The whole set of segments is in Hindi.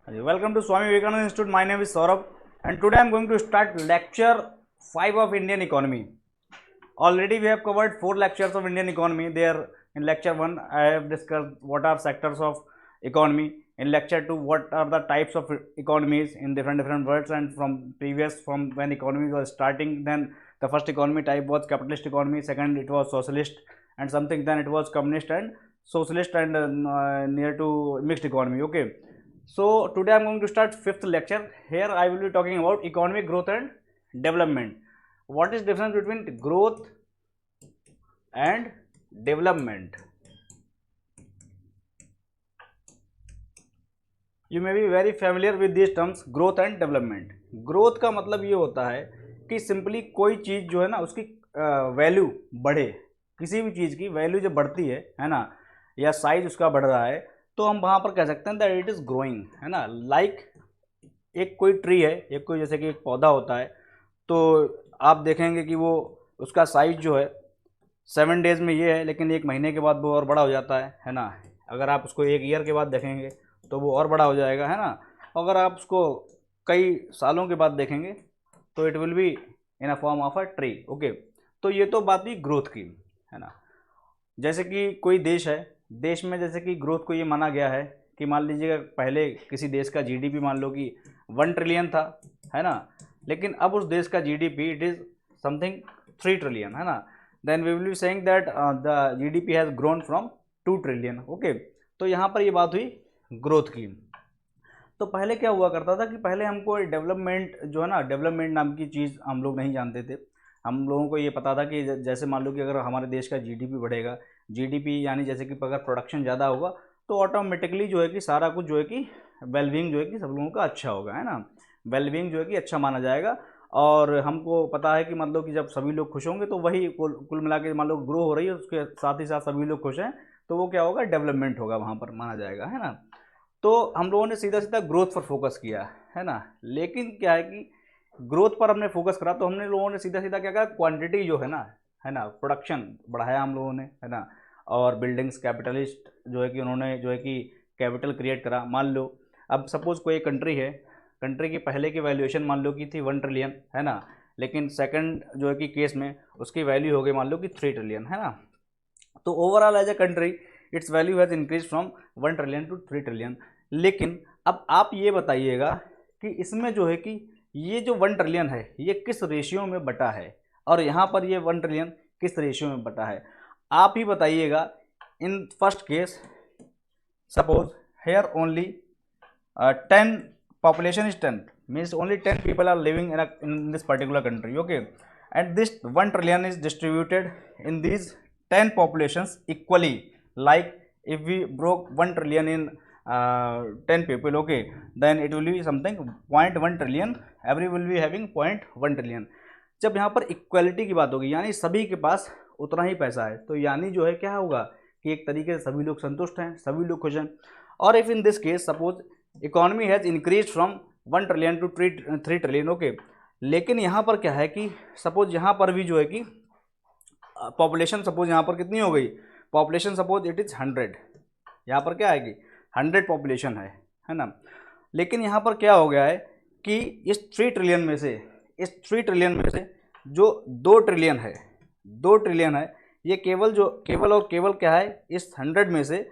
Welcome to Swami Vivekananda Institute. My name is Saurabh, and today I am going to start lecture 5 of Indian economy. Already we have covered 4 lectures of Indian economy. There in lecture 1 I have discussed what are sectors of economy. In lecture 2 what are the types of economies in different worlds, and from when economy was starting, then the first economy type was capitalist economy, second it was socialist and something, then it was communist and socialist and near to mixed economy. Okay, so today I am going to start 5th lecture. Here I will be talking about economic growth and development. What is difference between growth and development? You may be very familiar with these terms, growth and development. Growth का मतलब ये होता है कि सिंपली कोई चीज़ जो है ना उसकी वैल्यू बढ़े, किसी भी चीज़ की वैल्यू जब बढ़ती है ना, या साइज उसका बढ़ रहा है, तो हम वहाँ पर कह सकते हैं दैट इट इज़ ग्रोइंग, है ना। लाइक एक कोई ट्री है, एक कोई जैसे कि एक पौधा होता है, तो आप देखेंगे कि वो उसका साइज जो है 7 डेज़ में ये है, लेकिन 1 महीने के बाद वो और बड़ा हो जाता है ना। अगर आप उसको 1 ईयर के बाद देखेंगे तो वो और बड़ा हो जाएगा, है ना। अगर आप उसको कई सालों के बाद देखेंगे तो it will be in a form of a tree. Okay, तो ये तो बात हुई ग्रोथ की, है ना। जैसे कि कोई देश है, देश में जैसे कि ग्रोथ को ये माना गया है कि मान लीजिएगा पहले किसी देश का जीडीपी मान लो कि 1 ट्रिलियन था, है ना, लेकिन अब उस देश का GDP it is something 3 trillion, है ना। Then we will be saying that the GDP has grown from 2 trillion. Okay, तो यहाँ पर ये बात हुई ग्रोथ की। तो पहले क्या हुआ करता था कि पहले हमको डेवलपमेंट जो है ना, डेवलपमेंट नाम की चीज़ हम लोग नहीं जानते थे। हम लोगों को ये पता था कि जैसे मान लो कि अगर हमारे देश का जीडीपी बढ़ेगा, जीडीपी यानी जैसे कि अगर प्रोडक्शन ज़्यादा होगा तो ऑटोमेटिकली जो है कि सारा कुछ जो है कि वेलबींग जो है कि सब लोगों का अच्छा होगा, है ना। वेलबींग जो है कि अच्छा माना जाएगा। और हमको पता है कि मतलब कि जब सभी लोग खुश होंगे तो वही कुल मिला के मान लो ग्रो हो रही है, उसके साथ ही साथ सभी लोग खुश हैं, तो वो क्या होगा, डेवलपमेंट होगा वहाँ पर माना जाएगा, है ना। तो हम लोगों ने सीधा सीधा ग्रोथ पर फोकस किया, है ना। लेकिन क्या है कि ग्रोथ पर हमने फोकस करा तो हमने लोगों ने सीधा सीधा क्या करा, क्वांटिटी जो है ना, प्रोडक्शन बढ़ाया हम लोगों ने, है ना। और बिल्डिंग्स, कैपिटलिस्ट जो है कि उन्होंने जो है कि कैपिटल क्रिएट करा। मान लो अब सपोज कोई कंट्री है, कंट्री की पहले की वैल्यूएशन मान लो कि थी 1 ट्रिलियन, है ना, लेकिन सेकंड जो है कि केस में उसकी वैल्यू हो गई मान लो कि 3 ट्रिलियन, है ना। तो overall as a country its value has increase from 1 trillion to 3 trillion. लेकिन अब आप ये बताइएगा कि इसमें जो है कि ये जो 1 ट्रिलियन है ये किस रेशियो में बटा है, और यहाँ पर ये 1 ट्रिलियन किस रेशियो में बटा है, आप ही बताइएगा। In first case suppose here only 10 population is 10 means only 10 people are living in this particular country. Okay, and this 1 trillion is distributed in these 10 populations equally. Like if we broke 1 trillion in 10 people, okay, then it will be something 0.1 trillion, every will be having 0.1 trillion. जब यहाँ पर इक्वलिटी की बात होगी यानी सभी के पास उतना ही पैसा है, तो यानी जो है क्या होगा कि एक तरीके से सभी लोग संतुष्ट हैं, सभी लोग खुश हैं। और if in this case suppose economy has increase from 1 trillion to 3 trillion. Okay, लेकिन यहाँ पर क्या है कि सपोज यहाँ पर भी जो है कि पॉपुलेशन सपोज यहाँ पर कितनी हो गई, पॉपुलेशन सपोज इट इज़ 100, यहाँ पर क्या आएगी 100 पॉपुलेशन है ना। लेकिन यहाँ पर क्या हो गया है कि इस 3 ट्रिलियन में से, इस 3 ट्रिलियन में से जो 2 ट्रिलियन है, 2 ट्रिलियन है, ये केवल और केवल क्या है, इस 100 में से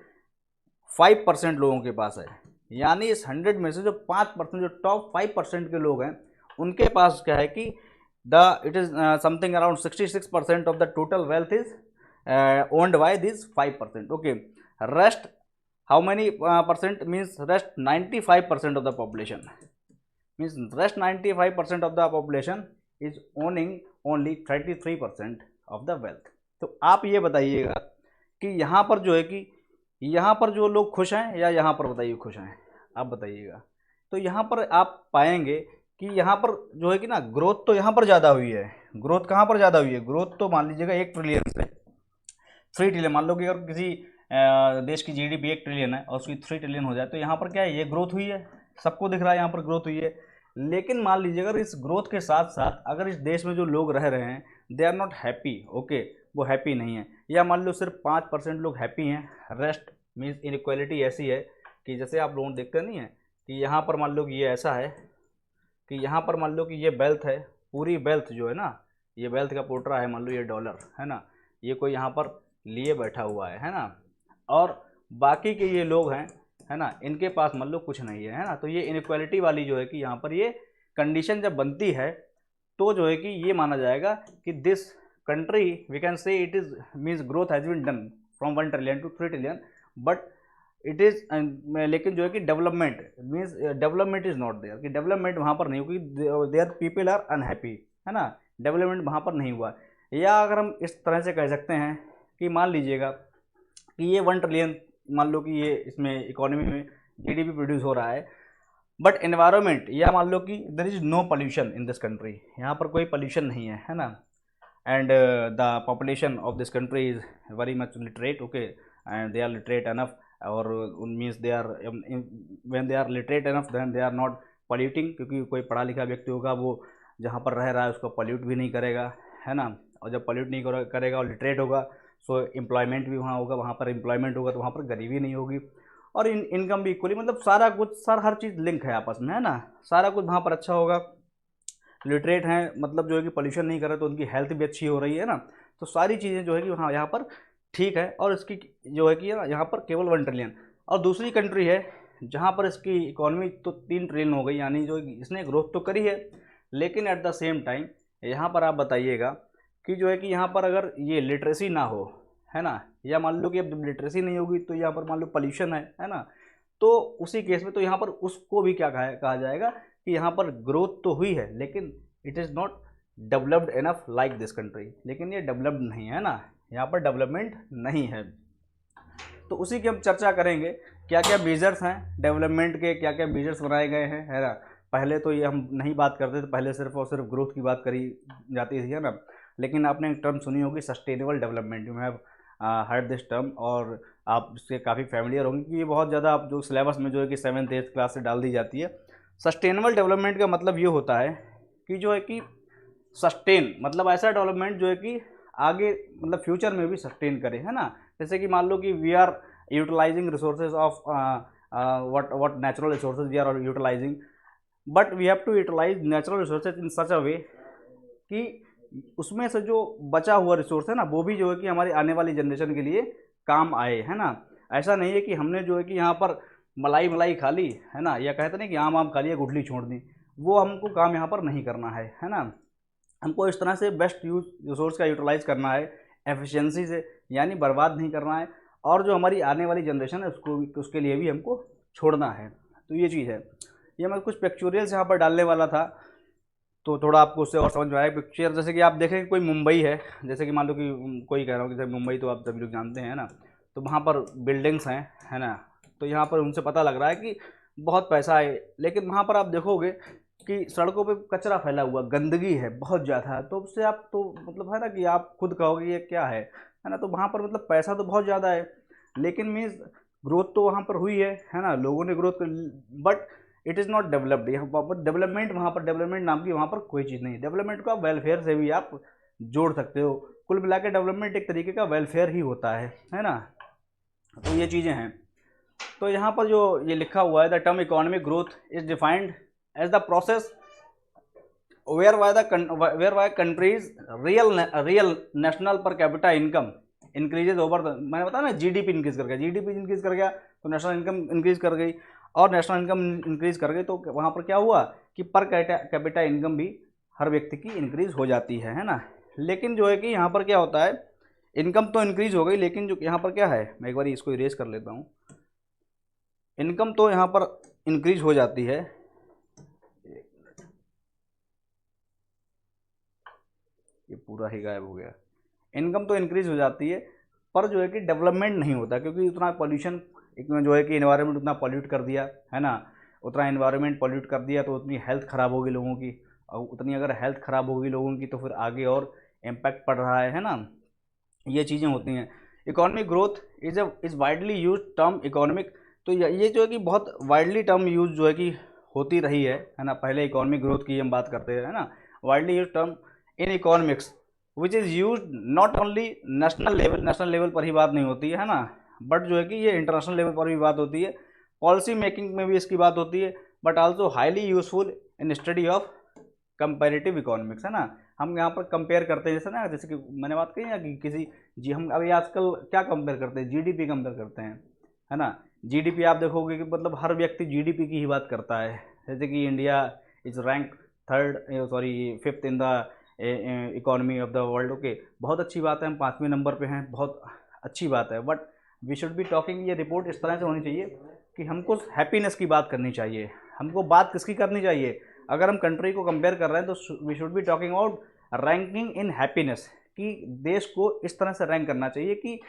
5% लोगों के पास है। यानी इस 100 में से जो 5%, जो टॉप 5% के लोग हैं, उनके पास क्या है कि it is something around 66% of the total wealth is owned by this 5%। Okay, rest how many percent means rest 95% of the population, means rest 95% of the population is owning only 33% of the wealth. तो आप ये बताइएगा कि यहाँ पर जो है कि यहाँ पर जो लोग खुश हैं या यहाँ पर बताइए खुश हैं, आप बताइएगा। तो यहाँ पर आप पाएंगे कि यहाँ पर जो है कि ना ग्रोथ तो यहाँ पर ज़्यादा हुई है। ग्रोथ कहाँ पर ज़्यादा हुई है, ग्रोथ तो मान लीजिएगा 1 ट्रिलियन से 3 ट्रिलियन, मान लो कि अगर किसी देश की जीडीपी 1 ट्रिलियन है और उसकी 3 ट्रिलियन हो जाए तो यहाँ पर क्या है, ये ग्रोथ हुई है, सबको दिख रहा है यहाँ पर ग्रोथ हुई है। लेकिन मान लीजिए अगर इस ग्रोथ के साथ साथ अगर इस देश में जो लोग रह रहे हैं they are not happy, okay, वो हैप्पी नहीं है, या मान लो सिर्फ 5% लोग हैप्पी हैं, रेस्ट मीन्स इनइक्वालिटी ऐसी है कि जैसे आप लोग देखते नहीं है कि यहाँ पर मान लो कि ये ऐसा है कि यहाँ पर मान लो कि ये वेल्थ है, पूरी वेल्थ जो है ना, ये वेल्थ का पोर्ट्रा है, मान लो ये डॉलर है ना, ये कोई यहाँ पर लिए बैठा हुआ है ना, और बाकी के ये लोग हैं है ना, इनके पास मान लो कुछ नहीं है ना। तो ये इनइक्वालिटी वाली जो है कि यहाँ पर ये कंडीशन जब बनती है तो जो है कि ये माना जाएगा कि this country we can say it is means growth has been done from 1 trillion to 3 trillion, but it is लेकिन जो है कि development means development is not there, कि डेवलपमेंट वहाँ पर नहीं हुई, देयर पीपल आर अनहैप्पी है ना, डेवलपमेंट वहाँ पर नहीं हुआ। या अगर हम इस तरह से कह सकते हैं कि मान लीजिएगा कि ये 1 ट्रिलियन मान लो कि ये इसमें इकोनॉमी में जीडीपी प्रोड्यूस हो रहा है, बट एनवायरनमेंट या मान लो कि there is no pollution in this country, यहाँ पर कोई पोल्यूशन नहीं है ना, and the population of this country is very much literate, okay, and they are literate enough, और means they are when they are literate enough then they are not polluting, क्योंकि कोई पढ़ा लिखा व्यक्ति होगा वो जहाँ पर रह रहा है उसको पॉल्यूट भी नहीं करेगा है ना, और जब पॉल्यूट नहीं करेगा और लिटरेट होगा सो एम्प्लॉयमेंट भी वहाँ होगा, वहाँ पर एम्प्लॉयमेंट होगा तो वहाँ पर गरीबी नहीं होगी, और इनकम भी इक्वली, मतलब सारा कुछ हर चीज़ लिंक है आपस में है ना, सारा कुछ वहाँ पर अच्छा होगा। लिटरेट हैं मतलब जो है कि पोल्यूशन नहीं कर रहे तो उनकी हेल्थ भी अच्छी हो रही है ना, तो सारी चीज़ें जो है कि वहाँ यहाँ पर ठीक है, और इसकी जो है कि यहाँ पर केवल 1 ट्रिलियन, और दूसरी कंट्री है जहाँ पर इसकी इकोनॉमी तो 3 ट्रिलियन हो गई, यानी जो इसने ग्रोथ तो करी है, लेकिन एट द सेम टाइम यहाँ पर आप बताइएगा कि जो है कि यहाँ पर अगर ये लिटरेसी ना हो है ना, या मान लो कि अब जब लिटरेसी नहीं होगी तो यहाँ पर मान लो पोल्यूशन है ना, तो उसी केस में तो यहाँ पर उसको भी क्या कहा जाएगा कि यहाँ पर ग्रोथ तो हुई है लेकिन it is not developed enough like this country, लेकिन ये डेवलप्ड नहीं है ना, यहाँ पर डेवलपमेंट नहीं है। तो उसी की हम चर्चा करेंगे, क्या क्या मेजर्स हैं डेवलपमेंट के, क्या क्या मेजर्स बनाए गए हैं है ना। पहले तो ये हम नहीं बात करते थे, पहले सिर्फ और सिर्फ ग्रोथ की बात करी जाती थी है ना, लेकिन आपने एक टर्म सुनी होगी sustainable development, you have heard this term, और आप इससे काफ़ी फैमिलियर होंगे कि ये बहुत ज़्यादा आप जो सिलेबस में जो है कि 7th 8th क्लास से डाल दी जाती है। सस्टेनेबल डेवलपमेंट का मतलब ये होता है कि जो है कि सस्टेन मतलब ऐसा डेवलपमेंट जो है कि आगे मतलब फ्यूचर में भी सस्टेन करे है ना। जैसे कि मान लो कि we are utilizing resources of what natural resources we are utilizing, but we have to utilize natural resources in such a way कि उसमें से जो बचा हुआ रिसोर्स है ना वो भी जो है कि हमारी आने वाली जनरेशन के लिए काम आए है ना। ऐसा नहीं है कि हमने जो है कि यहाँ पर मलाई खा ली है ना, या कहते नहीं कि आम खा लिया गुठली छोड़ दी, वो हमको काम यहाँ पर नहीं करना है ना। हमको इस तरह से बेस्ट यूज रिसोर्स का यूटिलाइज करना है एफिशिएंसी से, यानी बर्बाद नहीं करना है, और जो हमारी आने वाली जनरेशन है उसके लिए भी हमको छोड़ना है। तो ये चीज़ है, ये मैं कुछ पिक्चोरियल्स यहाँ पर डालने वाला था तो थोड़ा आपको उससे और समझ में आया। पिक्चर जैसे कि आप देखें कि कोई मुंबई है, जैसे कि मान लो कि कोई कह रहा हूँ कि जैसे मुंबई तो आप सभी लोग जानते हैं ना, तो वहाँ पर बिल्डिंग्स हैं है ना, तो यहाँ पर उनसे पता लग रहा है कि बहुत पैसा है, लेकिन वहाँ पर आप देखोगे कि सड़कों पे कचरा फैला हुआ, गंदगी है बहुत ज़्यादा, तो उससे आप तो मतलब है ना कि आप खुद कहोगे ये क्या है ना। तो वहाँ पर मतलब पैसा तो बहुत ज़्यादा है, लेकिन मीन्स ग्रोथ तो वहाँ पर हुई है ना, लोगों ने ग्रोथ कर, but it is not developed. यहाँ पर डेवलपमेंट, वहाँ पर डेवलपमेंट नाम की वहाँ पर कोई चीज़ नहीं। डेवलपमेंट को आप वेलफेयर से भी आप जोड़ सकते हो, कुल मिला के डेवलपमेंट एक तरीके का वेलफेयर ही होता है ना। तो ये चीज़ें हैं। तो यहाँ पर जो ये लिखा हुआ है the term economic growth is defined as the process whereby countries real national per capita income increases over the, मैंने बताया ना जीडीपी इंक्रीज कर गया, जीडीपी इंक्रीज कर गया तो नेशनल इनकम इंक्रीज कर गई, और नेशनल इनकम इंक्रीज कर गई तो वहाँ पर क्या हुआ कि पर कैपिटा इनकम भी हर व्यक्ति की इंक्रीज हो जाती है ना। लेकिन जो है कि यहाँ पर क्या होता है, इनकम तो इंक्रीज हो गई, लेकिन जो यहाँ पर क्या है, मैं एक बार इसको इरेज कर लेता हूँ। इनकम तो यहाँ पर इंक्रीज हो जाती है, ये पूरा ही गायब हो गया। इनकम तो इंक्रीज हो जाती है पर जो है कि डेवलपमेंट नहीं होता, क्योंकि उतना पॉल्यूशन जो है कि एनवायरनमेंट उतना पॉल्यूट कर दिया है ना, उतना एनवायरनमेंट पॉल्यूट कर दिया तो उतनी हेल्थ ख़राब होगी लोगों की, और उतनी अगर हेल्थ ख़राब होगी लोगों की तो फिर आगे और इम्पैक्ट पड़ रहा है ना। ये चीज़ें होती हैं। Economic growth is widely use term economic, तो ये जो है कि बहुत वाइडली टर्म यूज जो है कि होती रही है ना। पहले इकोनॉमिक ग्रोथ की हम बात करते हैं ना, widely use term in economics which is use not only national level पर ही बात नहीं होती है ना, बट जो है कि ये इंटरनेशनल लेवल पर भी बात होती है, पॉलिसी मेकिंग में भी इसकी बात होती है, but also highly useful in study of comparative economics, है ना। हम यहाँ पर कंपेयर करते हैं, जैसे ना, जैसे कि मैंने बात कही ना कि किसी जी हम अभी आजकल क्या कंपेयर करते हैं, जीडीपी कंपेयर करते हैं, है ना। जीडीपी आप देखोगे कि मतलब हर व्यक्ति जीडीपी की ही बात करता है। जैसे कि India is rank fifth in the economy of the world. Okay, बहुत अच्छी बात है, हम 5वें नंबर पे हैं, बहुत अच्छी बात है। But we should be talking, ये रिपोर्ट इस तरह से होनी चाहिए कि हमको हैप्पीनेस की बात करनी चाहिए। हमको बात किसकी करनी चाहिए? अगर हम कंट्री को कंपेयर कर रहे हैं तो we should be talking about ranking in happiness, कि देश को इस तरह से रैंक करना चाहिए कि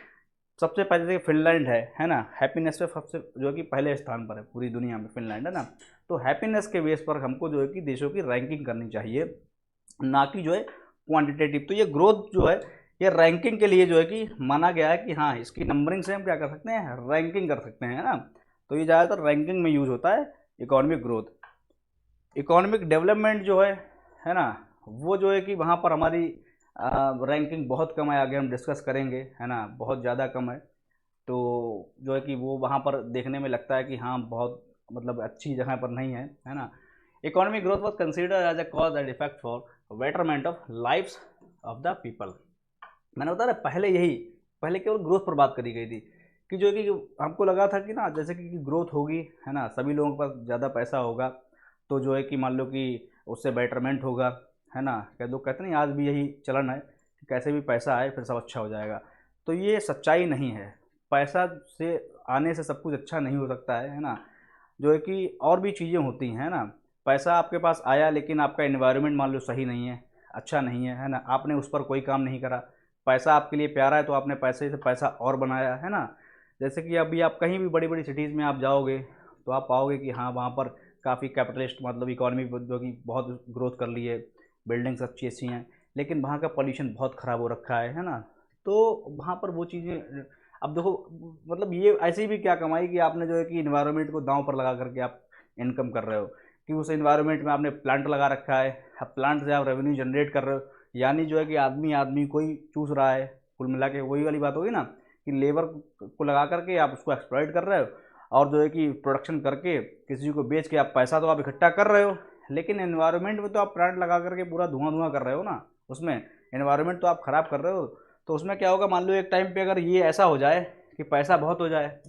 सबसे पहले जैसे फिनलैंड है ना, हैप्पीनेस पे सबसे जो है कि पहले स्थान पर है पूरी दुनिया में, फिनलैंड, है ना। तो हैप्पीनेस के बेस पर हमको जो है कि देशों की रैंकिंग करनी चाहिए, ना कि जो है क्वांटिटेटिव। तो ये ग्रोथ जो है ये रैंकिंग के लिए जो है कि माना गया है कि हाँ, इसकी नंबरिंग से हम क्या कर सकते हैं, रैंकिंग कर सकते हैं, है ना। तो ये ज़्यादातर रैंकिंग में यूज होता है इकोनॉमिक ग्रोथ। इकोनॉमिक डेवलपमेंट जो है ना, वो जो है कि वहाँ पर हमारी रैंकिंग बहुत कम है, आगे हम डिस्कस करेंगे, है ना, बहुत ज़्यादा कम है। तो जो है कि वो वहाँ पर देखने में लगता है कि हाँ, बहुत मतलब अच्छी जगह पर नहीं है ना। Economic growth was consider as a cause and effect for betterment of lifes of the people. मैंने बताया पहले केवल ग्रोथ पर बात करी गई थी, कि जो है कि हमको लगा था कि ना, जैसे कि ग्रोथ होगी, है ना, सभी लोगों के पास ज़्यादा पैसा होगा, तो जो है कि मान लो कि उससे बेटरमेंट होगा, है ना। क्या लोग कहते नहीं, आज भी यही चलन है कि कैसे भी पैसा आए फिर सब अच्छा हो जाएगा। तो ये सच्चाई नहीं है। पैसा से आने से सब कुछ अच्छा नहीं हो सकता है ना। जो है कि और भी चीज़ें होती हैं, है ना। पैसा आपके पास आया, लेकिन आपका इन्वायरमेंट मान लो सही नहीं है, अच्छा नहीं है ना, आपने उस पर कोई काम नहीं करा। पैसा आपके लिए प्यारा है तो आपने पैसे से पैसा और बनाया, है ना। जैसे कि अभी आप कहीं भी बड़ी बड़ी सिटीज़ में आप जाओगे तो आप पाओगे कि हाँ, वहाँ पर काफ़ी कैपिटलिस्ट मतलब इकॉनमी जो कि बहुत ग्रोथ कर ली है, बिल्डिंग्स अच्छी अच्छी हैं, लेकिन वहाँ का पॉल्यूशन बहुत ख़राब हो रखा है ना। तो वहाँ पर वो चीज़ें, अब देखो, मतलब ये ऐसी भी क्या कमाई कि आपने जो है कि इन्वायरमेंट को दांव पर लगा करके आप इनकम कर रहे हो, कि उस इन्वायरमेंट में आपने प्लांट लगा रखा है, अब प्लांट से आप रेवेन्यू जनरेट कर रहे हो, यानी जो है कि आदमी आदमी को ही चूस रहा है। कुल मिला के वही वाली बात होगी ना, कि लेबर को लगा करके आप उसको एक्सप्लॉइट कर रहे हो, और जो है कि प्रोडक्शन करके किसी को बेच के आप पैसा तो आप इकट्ठा कर रहे हो, लेकिन एनवायरनमेंट में तो आप प्लांट लगा करके पूरा धुआं धुआं कर रहे हो ना, उसमें एनवायरनमेंट तो आप ख़राब कर रहे हो। तो उसमें क्या होगा, मान लो एक टाइम पे अगर ये ऐसा हो जाए कि पैसा बहुत हो जाए,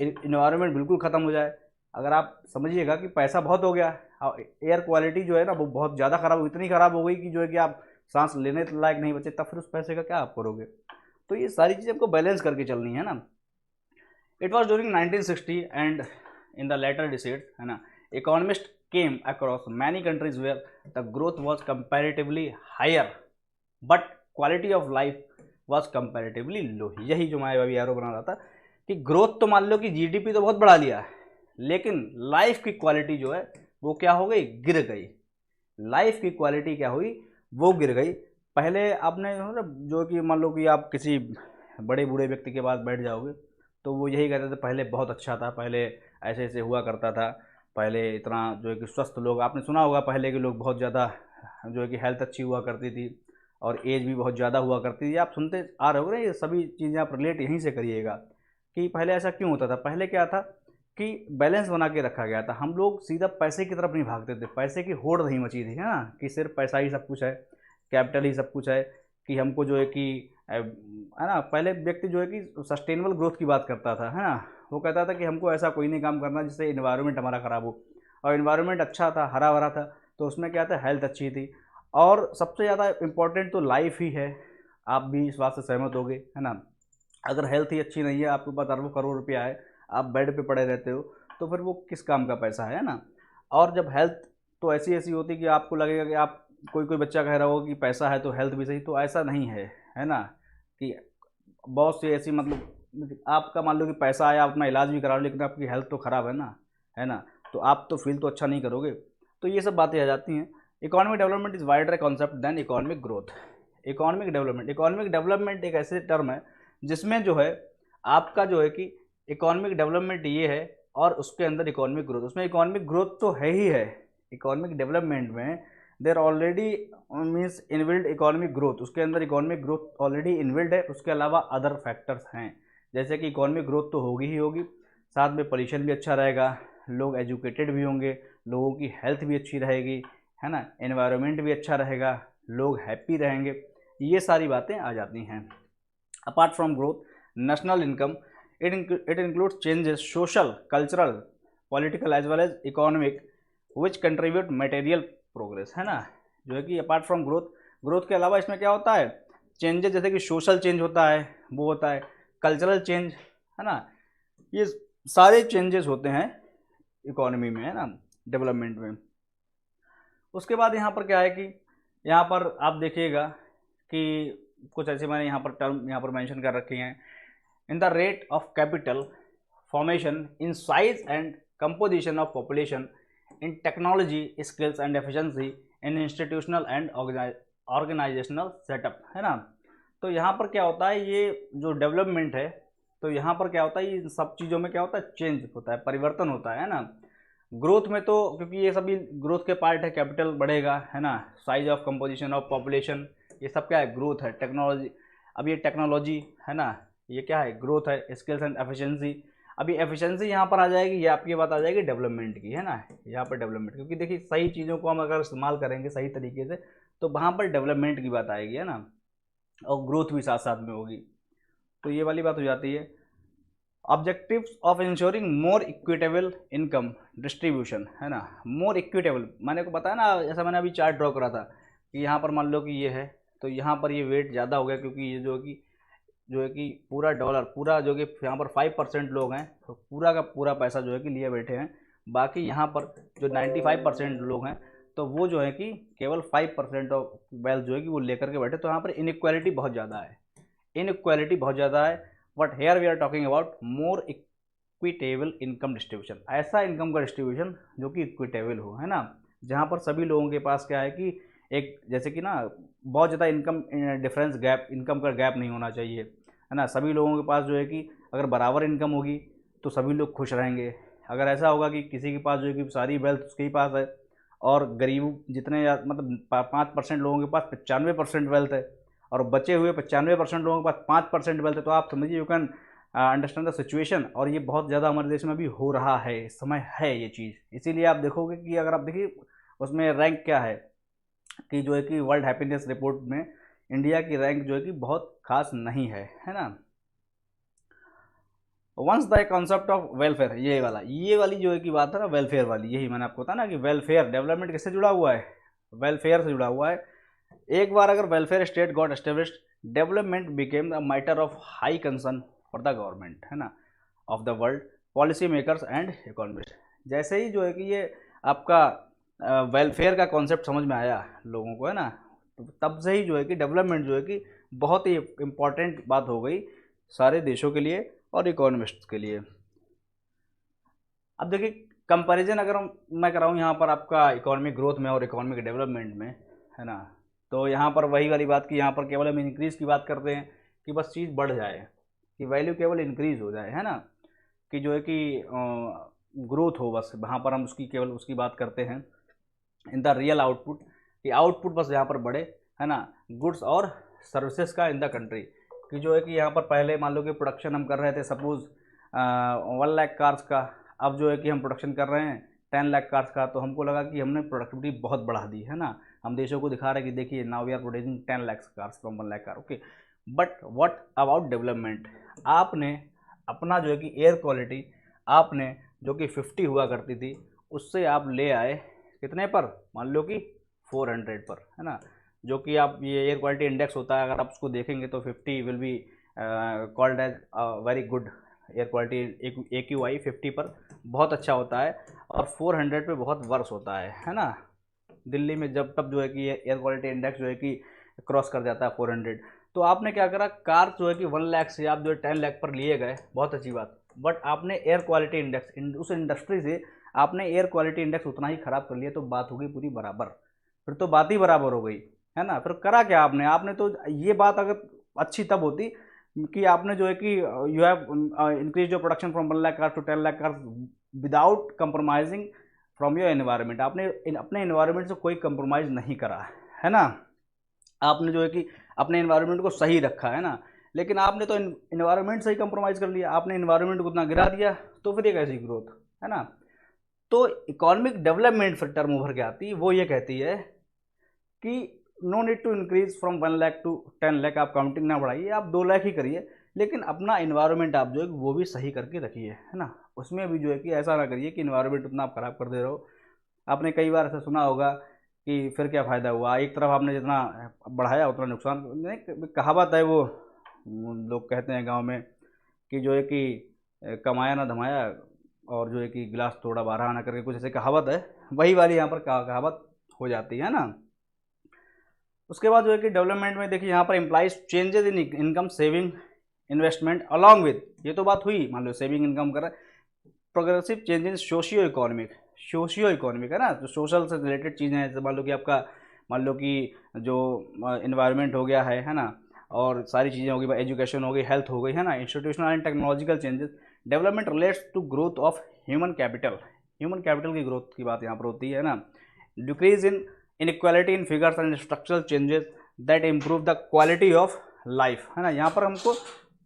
इन्वायरमेंट बिल्कुल ख़त्म हो जाए, अगर आप समझिएगा कि पैसा बहुत हो गया और एयर क्वालिटी जो है ना वो बहुत ज़्यादा ख़राब हो, इतनी ख़राब हो गई कि जो है कि आप सांस लेने लायक नहीं बचे, तब फिर उस पैसे का क्या आप करोगे। तो ये सारी चीज़ें आपको बैलेंस करके चलनी है ना। It was during 1960 and in the later decades, है ना, economist came across many countries where the growth was comparatively higher but quality of life was comparatively low. यही जो मैं अभी एरो बना रहा था, कि ग्रोथ तो मान लो कि जीडीपी तो बहुत बढ़ा लिया, लेकिन लाइफ की क्वालिटी जो है वो क्या हो गई, गिर गई। लाइफ की क्वालिटी क्या हुई, वो गिर गई। पहले आपने मतलब जो कि मान लो कि आप किसी बड़े बूढ़े व्यक्ति के पास बैठ जाओगे तो वो यही कहते थे पहले बहुत अच्छा था, पहले ऐसे ऐसे हुआ करता था, पहले इतना जो है कि स्वस्थ लोग, आपने सुना होगा पहले के लोग बहुत ज़्यादा जो है कि हेल्थ अच्छी हुआ करती थी और एज भी बहुत ज़्यादा हुआ करती थी। आप सुनते आ रहे हो ना, ये सभी चीज़ें आप रिलेट यहीं से करिएगा कि पहले ऐसा क्यों होता था। पहले क्या था कि बैलेंस बना के रखा गया था, हम लोग सीधा पैसे की तरफ नहीं भागते थे, पैसे की होड़ नहीं मची थी, है ना, कि सिर्फ पैसा ही सब कुछ है, कैपिटल ही सब कुछ है, कि हमको जो है कि है ना। पहले व्यक्ति जो है कि सस्टेनेबल ग्रोथ की बात करता था, है ना, वो कहता था कि हमको ऐसा कोई नहीं काम करना जिससे इन्वायरमेंट हमारा ख़राब हो, और इन्वायरमेंट अच्छा था, हरा भरा था, तो उसमें क्या था, हेल्थ अच्छी थी, और सबसे ज़्यादा इम्पोर्टेंट तो लाइफ ही है। आप भी इस बात से सहमत होगे, है ना। अगर हेल्थ ही अच्छी नहीं है, आपके पास अरबों करोड़ रुपया है, आप बेड पे पड़े रहते हो, तो फिर वो किस काम का पैसा है ना। और जब हेल्थ तो ऐसी ऐसी होती कि आपको लगेगा कि आप, कोई कोई बच्चा कह रहा होगा कि पैसा है तो हेल्थ भी सही, तो ऐसा नहीं है ना, कि बहुत सी ऐसी मतलब आपका मान लो कि पैसा आया, आप अपना इलाज भी करा लो, लेकिन आपकी हेल्थ तो ख़राब है ना, तो आप तो फील तो अच्छा नहीं करोगे। तो ये सब बातें आ जाती हैं। Economic development is wider concept than economic growth. Economic development एक ऐसे टर्म है जिसमें जो है आपका जो है कि इकोनॉमिक डेवलपमेंट ये है, और उसके अंदर इकोनॉमिक ग्रोथ, उसमें इकोनॉमिक ग्रोथ तो है ही है। इकोनॉमिक डेवलपमेंट में there already means inbuilt economic growth, उसके अंदर इकोनॉमिक ग्रोथ ऑलरेडी इनबिल्ड है, उसके अलावा अदर फैक्टर्स हैं, जैसे कि इकोनॉमिक ग्रोथ तो होगी ही होगी, साथ में पोल्यूशन भी अच्छा रहेगा, लोग एजुकेटेड भी होंगे, लोगों की हेल्थ भी अच्छी रहेगी, है ना, एनवायरनमेंट भी अच्छा रहेगा, लोग हैप्पी रहेंगे, ये सारी बातें आ जाती हैं। Apart from growth national income, it includes changes social, cultural, political as well as economic which contribute material progress, है ना। जो है कि अपार्ट फ्रॉम ग्रोथ, ग्रोथ के अलावा इसमें क्या होता है, चेंजेस, जैसे कि सोशल चेंज होता है, वो होता है कल्चरल चेंज, है ना, ये सारे चेंजेस होते हैं इकोनॉमी में, है ना, डेवलपमेंट में। उसके बाद यहाँ पर क्या है कि यहाँ पर आप देखिएगा कि कुछ ऐसे मैंने यहाँ पर टर्म यहाँ पर मेंशन कर रखी हैं। In the rate of capital formation, in size and composition of population, in technology skills and efficiency, in institutional and organisational setup, है ना। तो यहाँ पर क्या होता है, ये जो डेवलपमेंट है, तो यहाँ पर क्या होता है, ये सब चीज़ों में क्या होता है, चेंज होता है, परिवर्तन होता है ना। ग्रोथ में तो क्योंकि ये सभी ग्रोथ के पार्ट है, कैपिटल बढ़ेगा, है ना, size of composition of population, ये सब क्या है, ग्रोथ है। टेक्नोलॉजी, अब ये टेक्नोलॉजी है ना, ये क्या है, ग्रोथ है। स्किल्स एंड एफिशिएंसी, अभी एफिशिएंसी यहाँ पर आ जाएगी, ये आपकी बात आ जाएगी डेवलपमेंट की, है ना, यहाँ पर डेवलपमेंट, क्योंकि देखिए सही चीज़ों को हम अगर इस्तेमाल करेंगे सही तरीके से तो वहाँ पर डेवलपमेंट की बात आएगी, है ना, और ग्रोथ भी साथ साथ में होगी, तो ये वाली बात हो जाती है। Objectives of ensuring more equitable income distribution, है ना, मोर इक्विटेबल, मैंने को बताया ना, जैसा मैंने अभी चार्ट ड्रॉ करा था कि यहाँ पर मान लो कि ये है, तो यहाँ पर ये वेट ज़्यादा हो गया, क्योंकि ये जो है कि पूरा डॉलर, पूरा जो कि यहाँ पर 5% लोग हैं, तो पूरा का पूरा पैसा जो है कि लिए बैठे हैं, बाकी यहाँ पर जो 95% लोग हैं, तो वो जो है कि केवल 5% ऑफ वेल्थ जो है कि वो लेकर के बैठे, तो यहाँ पर इनइक्वालिटी बहुत ज़्यादा है, इनइक्वालिटी बहुत ज़्यादा है। But here we are talking about more equitable income distribution, ऐसा इनकम का डिस्ट्रीब्यूशन जो कि इक्विटेबल हो, है ना, जहाँ पर सभी लोगों के पास क्या है कि एक, जैसे कि ना, बहुत ज़्यादा इनकम डिफरेंस, गैप, इनकम का गैप नहीं होना चाहिए, है ना, सभी लोगों के पास जो है कि अगर बराबर इनकम होगी तो सभी लोग खुश रहेंगे। अगर ऐसा होगा कि किसी के पास जो है कि सारी वेल्थ उसके ही पास है और गरीब जितने मतलब 5% लोगों के पास 95% वेल्थ है और बचे हुए 95% लोगों के पास 5% वेल्थ है, तो आप समझिए you can understand the situation. और ये बहुत ज़्यादा हमारे देश में भी हो रहा है, इस समय है ये चीज़। इसीलिए आप देखोगे कि अगर आप देखिए उसमें रैंक क्या है कि जो है कि वर्ल्ड हैप्पीनेस रिपोर्ट में इंडिया की रैंक जो है कि बहुत खास नहीं है ना। Once the concept of welfare, ये वाली जो है कि बात है ना, वेलफेयर वाली, यही मैंने आपको बताया ना कि वेलफेयर, डेवलपमेंट किससे जुड़ा हुआ है, वेलफेयर से जुड़ा हुआ है। एक बार अगर welfare state got established, development became the matter of high concern for the government, है ना, of the world policy makers and economist. जैसे ही जो है कि ये आपका वेलफेयर का कॉन्सेप्ट समझ में आया लोगों को, है ना, तो तब से ही जो है कि डेवलपमेंट जो है कि बहुत ही इम्पॉर्टेंट बात हो गई सारे देशों के लिए और इकोनॉमिस्ट के लिए। अब देखिए कंपैरिजन अगर मैं कराऊँ यहाँ पर आपका इकोनॉमिक ग्रोथ में और इकोनॉमिक डेवलपमेंट में, है ना, तो यहाँ पर वही वाली बात कि यहाँ पर केवल हम इंक्रीज़ की बात करते हैं कि बस चीज़ बढ़ जाए, कि वैल्यू केवल इंक्रीज़ हो जाए, है ना, कि जो है कि ग्रोथ हो, बस वहाँ पर हम उसकी केवल उसकी बात करते हैं। इन द रियल आउटपुट, कि आउटपुट बस यहाँ पर बढ़े, है ना, गुड्स और सर्विसेज का इन द कंट्री, कि जो है कि यहाँ पर पहले मान लो कि प्रोडक्शन हम कर रहे थे सपोज़ 1 लाख कार्स का, अब जो है कि हम प्रोडक्शन कर रहे हैं 10 लाख कार्स का, तो हमको लगा कि हमने प्रोडक्टिविटी बहुत बढ़ा दी, है ना, हम देशों को दिखा रहे हैं कि देखिए now we are producing 10 lakh cars from 1 lakh car, okay. But what about development, आपने अपना जो है कि एयर क्वालिटी आपने जो कि 50 हुआ करती थी उससे आप ले आए कितने पर, मान लो कि 400 पर, है ना, जो कि आप ये एयर क्वालिटी इंडेक्स होता है, अगर आप उसको देखेंगे तो 50 will be called as very good air quality, AQI 50 पर बहुत अच्छा होता है और 400 पे बहुत वर्स होता है ना। दिल्ली में जब तब जो है कि एयर क्वालिटी इंडेक्स जो है कि क्रॉस कर जाता है 400, तो आपने क्या करा, कार जो है कि 1 लाख से आप जो है 10 लाख पर लिए गए, बहुत अच्छी बात, बट आपने एयर क्वालिटी इंडेक्स उस इंडस्ट्री से आपने एयर क्वालिटी इंडेक्स उतना ही ख़राब कर लिया, तो बात हो गई पूरी बराबर, फिर तो बात ही बराबर हो गई, है ना। फिर करा क्या आपने तो ये बात अगर अच्छी तब होती कि आपने जो है कि you have increase your production from 1 lakh cars to 10 lakh cars without compromising from your environment. आपने अपने एनवायरनमेंट से कोई कंप्रोमाइज़ नहीं करा, है ना, आपने जो है कि अपने एनवायरनमेंट को सही रखा, है ना। लेकिन आपने तो एनवायरनमेंट से ही कंप्रोमाइज़ कर लिया, आपने एनवायरनमेंट को उतना गिरा दिया, तो फिर ये कैसी ग्रोथ, है ना। तो इकोनॉमिक डेवलपमेंट फिर टर्म उभर के आती है, वो ये कहती है कि no need to increase from 1 lakh to 10 lakh, आप काउंटिंग ना बढ़ाइए, आप 2 लाख ही करिए, लेकिन अपना इन्वायरमेंट आप जो है वो भी सही करके रखिए, है ना। उसमें भी जो है कि ऐसा ना करिए कि इन्वायरमेंट उतना आप खराब कर दे रहे हो। आपने कई बार ऐसा सुना होगा कि फिर क्या फ़ायदा हुआ, एक तरफ आपने जितना बढ़ाया उतना नुकसान, नहीं कहावत है वो, लोग कहते हैं गांव में कि जो है कि कमाया ना धमाया, और जो है कि गिलास तोड़ा बारह आना करके कुछ ऐसे कहावत है, वही वाली यहाँ पर कहावत हो जाती है ना। उसके बाद जो है कि डेवलपमेंट में देखिए यहाँ पर implies changes in income, saving, investment along with, ये तो बात हुई, मान लो सेविंग इनकम कर, progressive change in socio economic है ना, जो सोशल से रिलेटेड चीज़ें हैं, जैसे मान लो कि आपका, मान लो कि जो इन्वायरमेंट हो गया है ना, और सारी चीज़ें होगी, एजुकेशन हो गई, हेल्थ हो गई, है ना, institutional and technological changes. Development relates to growth of human capital की ग्रोथ की बात यहाँ पर होती है ना। Decrease in inequality in figures and structural changes that improve the quality of life, है ना। यहाँ पर हमको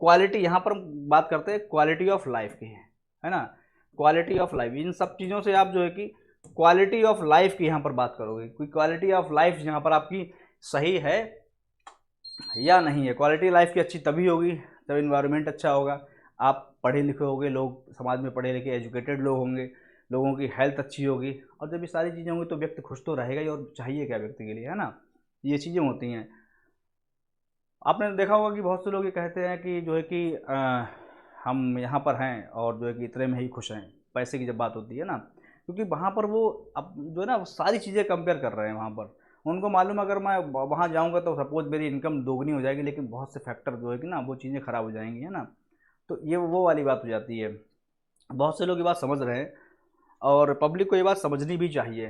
क्वालिटी, यहाँ पर हम बात करते हैं क्वालिटी ऑफ लाइफ की, है ना, क्वालिटी ऑफ लाइफ। इन सब चीज़ों से आप जो है कि क्वालिटी ऑफ लाइफ की यहाँ पर बात करोगे, कोई क्वालिटी ऑफ लाइफ यहाँ पर आपकी सही है या नहीं है। क्वालिटी लाइफ की अच्छी तभी होगी जब इन्वायरमेंट अच्छा होगा, आप पढ़े लिखे होंगे, लोग समाज में पढ़े लिखे एजुकेटेड लोग होंगे, लोगों की हेल्थ अच्छी होगी, और जब ये सारी चीज़ें होंगी तो व्यक्ति खुश तो रहेगा ही, और चाहिए क्या व्यक्ति के लिए, है ना, ये चीज़ें होती हैं। आपने देखा होगा कि बहुत से लोग ये कहते हैं कि जो है कि हम यहाँ पर हैं और जो है कि इतने में ही खुश हैं, पैसे की जब बात होती है ना, क्योंकि वहाँ पर वो अब जो है ना वो सारी चीज़ें कंपेयर कर रहे हैं वहाँ पर। उनको मालूम अगर मैं वहाँ जाऊँगा तो सपोज मेरी इनकम दोगुनी हो जाएगी, लेकिन बहुत से फैक्टर जो है कि ना वो चीज़ें ख़राब हो जाएंगी, है ना। तो ये वो वाली बात हो जाती है। बहुत से लोग ये बात समझ रहे हैं, और पब्लिक को ये बात समझनी भी चाहिए,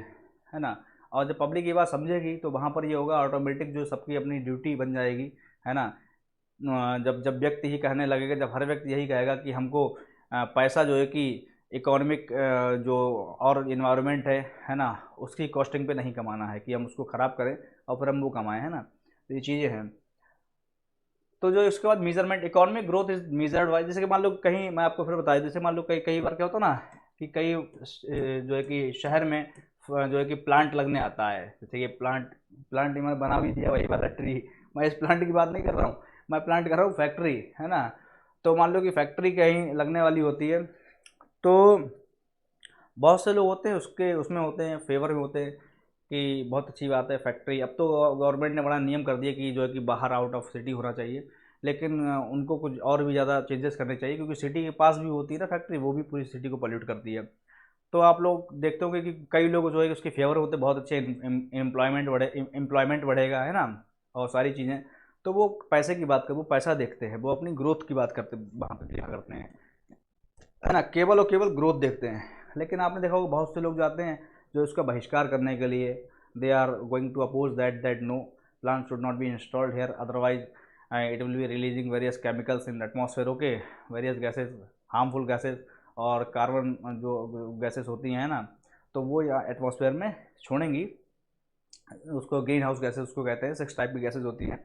है ना। और जब पब्लिक ये बात समझेगी तो वहाँ पर ये होगा ऑटोमेटिक, जो सबकी अपनी ड्यूटी बन जाएगी, है ना। जब जब व्यक्ति ही कहने लगेगा, जब हर व्यक्ति यही कहेगा कि हमको पैसा जो है कि इकोनॉमिक जो और इन्वायरमेंट है ना, उसकी कॉस्टिंग पे नहीं कमाना है, कि हम उसको ख़राब करें और फिर हम वो कमाएं, है ना। तो ये चीज़ें हैं। तो जो इसके बाद measurement, economic growth is measured by, जैसे कि मान लो कहीं, मैं आपको फिर बताया, जैसे मान लो कई कई बार क्या होता है ना कि कई जो है कि शहर में जो है कि प्लांट लगने आता है, जैसे कि प्लांट प्लांट मैंने बना भी दिया, वही वाला ट्री, मैं इस प्लांट की बात नहीं कर रहा हूँ, मैं प्लांट कर रहा हूँ फैक्ट्री, है ना। तो मान लो कि फैक्ट्री कहीं लगने वाली होती है, तो बहुत से लोग होते हैं उसके उसमें होते हैं, फेवर में होते हैं कि बहुत अच्छी बात है फैक्ट्री। अब तो गवर्नमेंट ने बड़ा नियम कर दिया कि जो है कि बाहर आउट ऑफ सिटी होना चाहिए, लेकिन उनको कुछ और भी ज़्यादा चेंजेस करने चाहिए, क्योंकि सिटी के पास भी होती है ना फैक्ट्री, वो भी पूरी सिटी को पॉल्यूट करती है। तो आप लोग देखते होंगे कि कई लोग जो है उसके फेवर होते हैं, बहुत अच्छे एम्प्लॉयमेंट बढ़ेगा, है ना, और सारी चीज़ें। तो वो पैसे की बात कर, वो पैसा देखते हैं, वो अपनी ग्रोथ की बात करते, वहाँ पर क्या करते हैं, है ना, केवल और केवल ग्रोथ देखते हैं। लेकिन आपने देखा होगा बहुत से लोग जाते हैं जो इसका बहिष्कार करने के लिए, they are going to oppose that no plant should not be installed here, otherwise it will be releasing various chemicals in atmosphere, okay, various gases, harmful gases, और कार्बन जो गैसेस होती हैं ना, तो वो एटमॉस्फेयर में छोड़ेंगी, उसको ग्रीन हाउस गैसेज उसको कहते हैं, 6 टाइप की गैसेज होती हैं।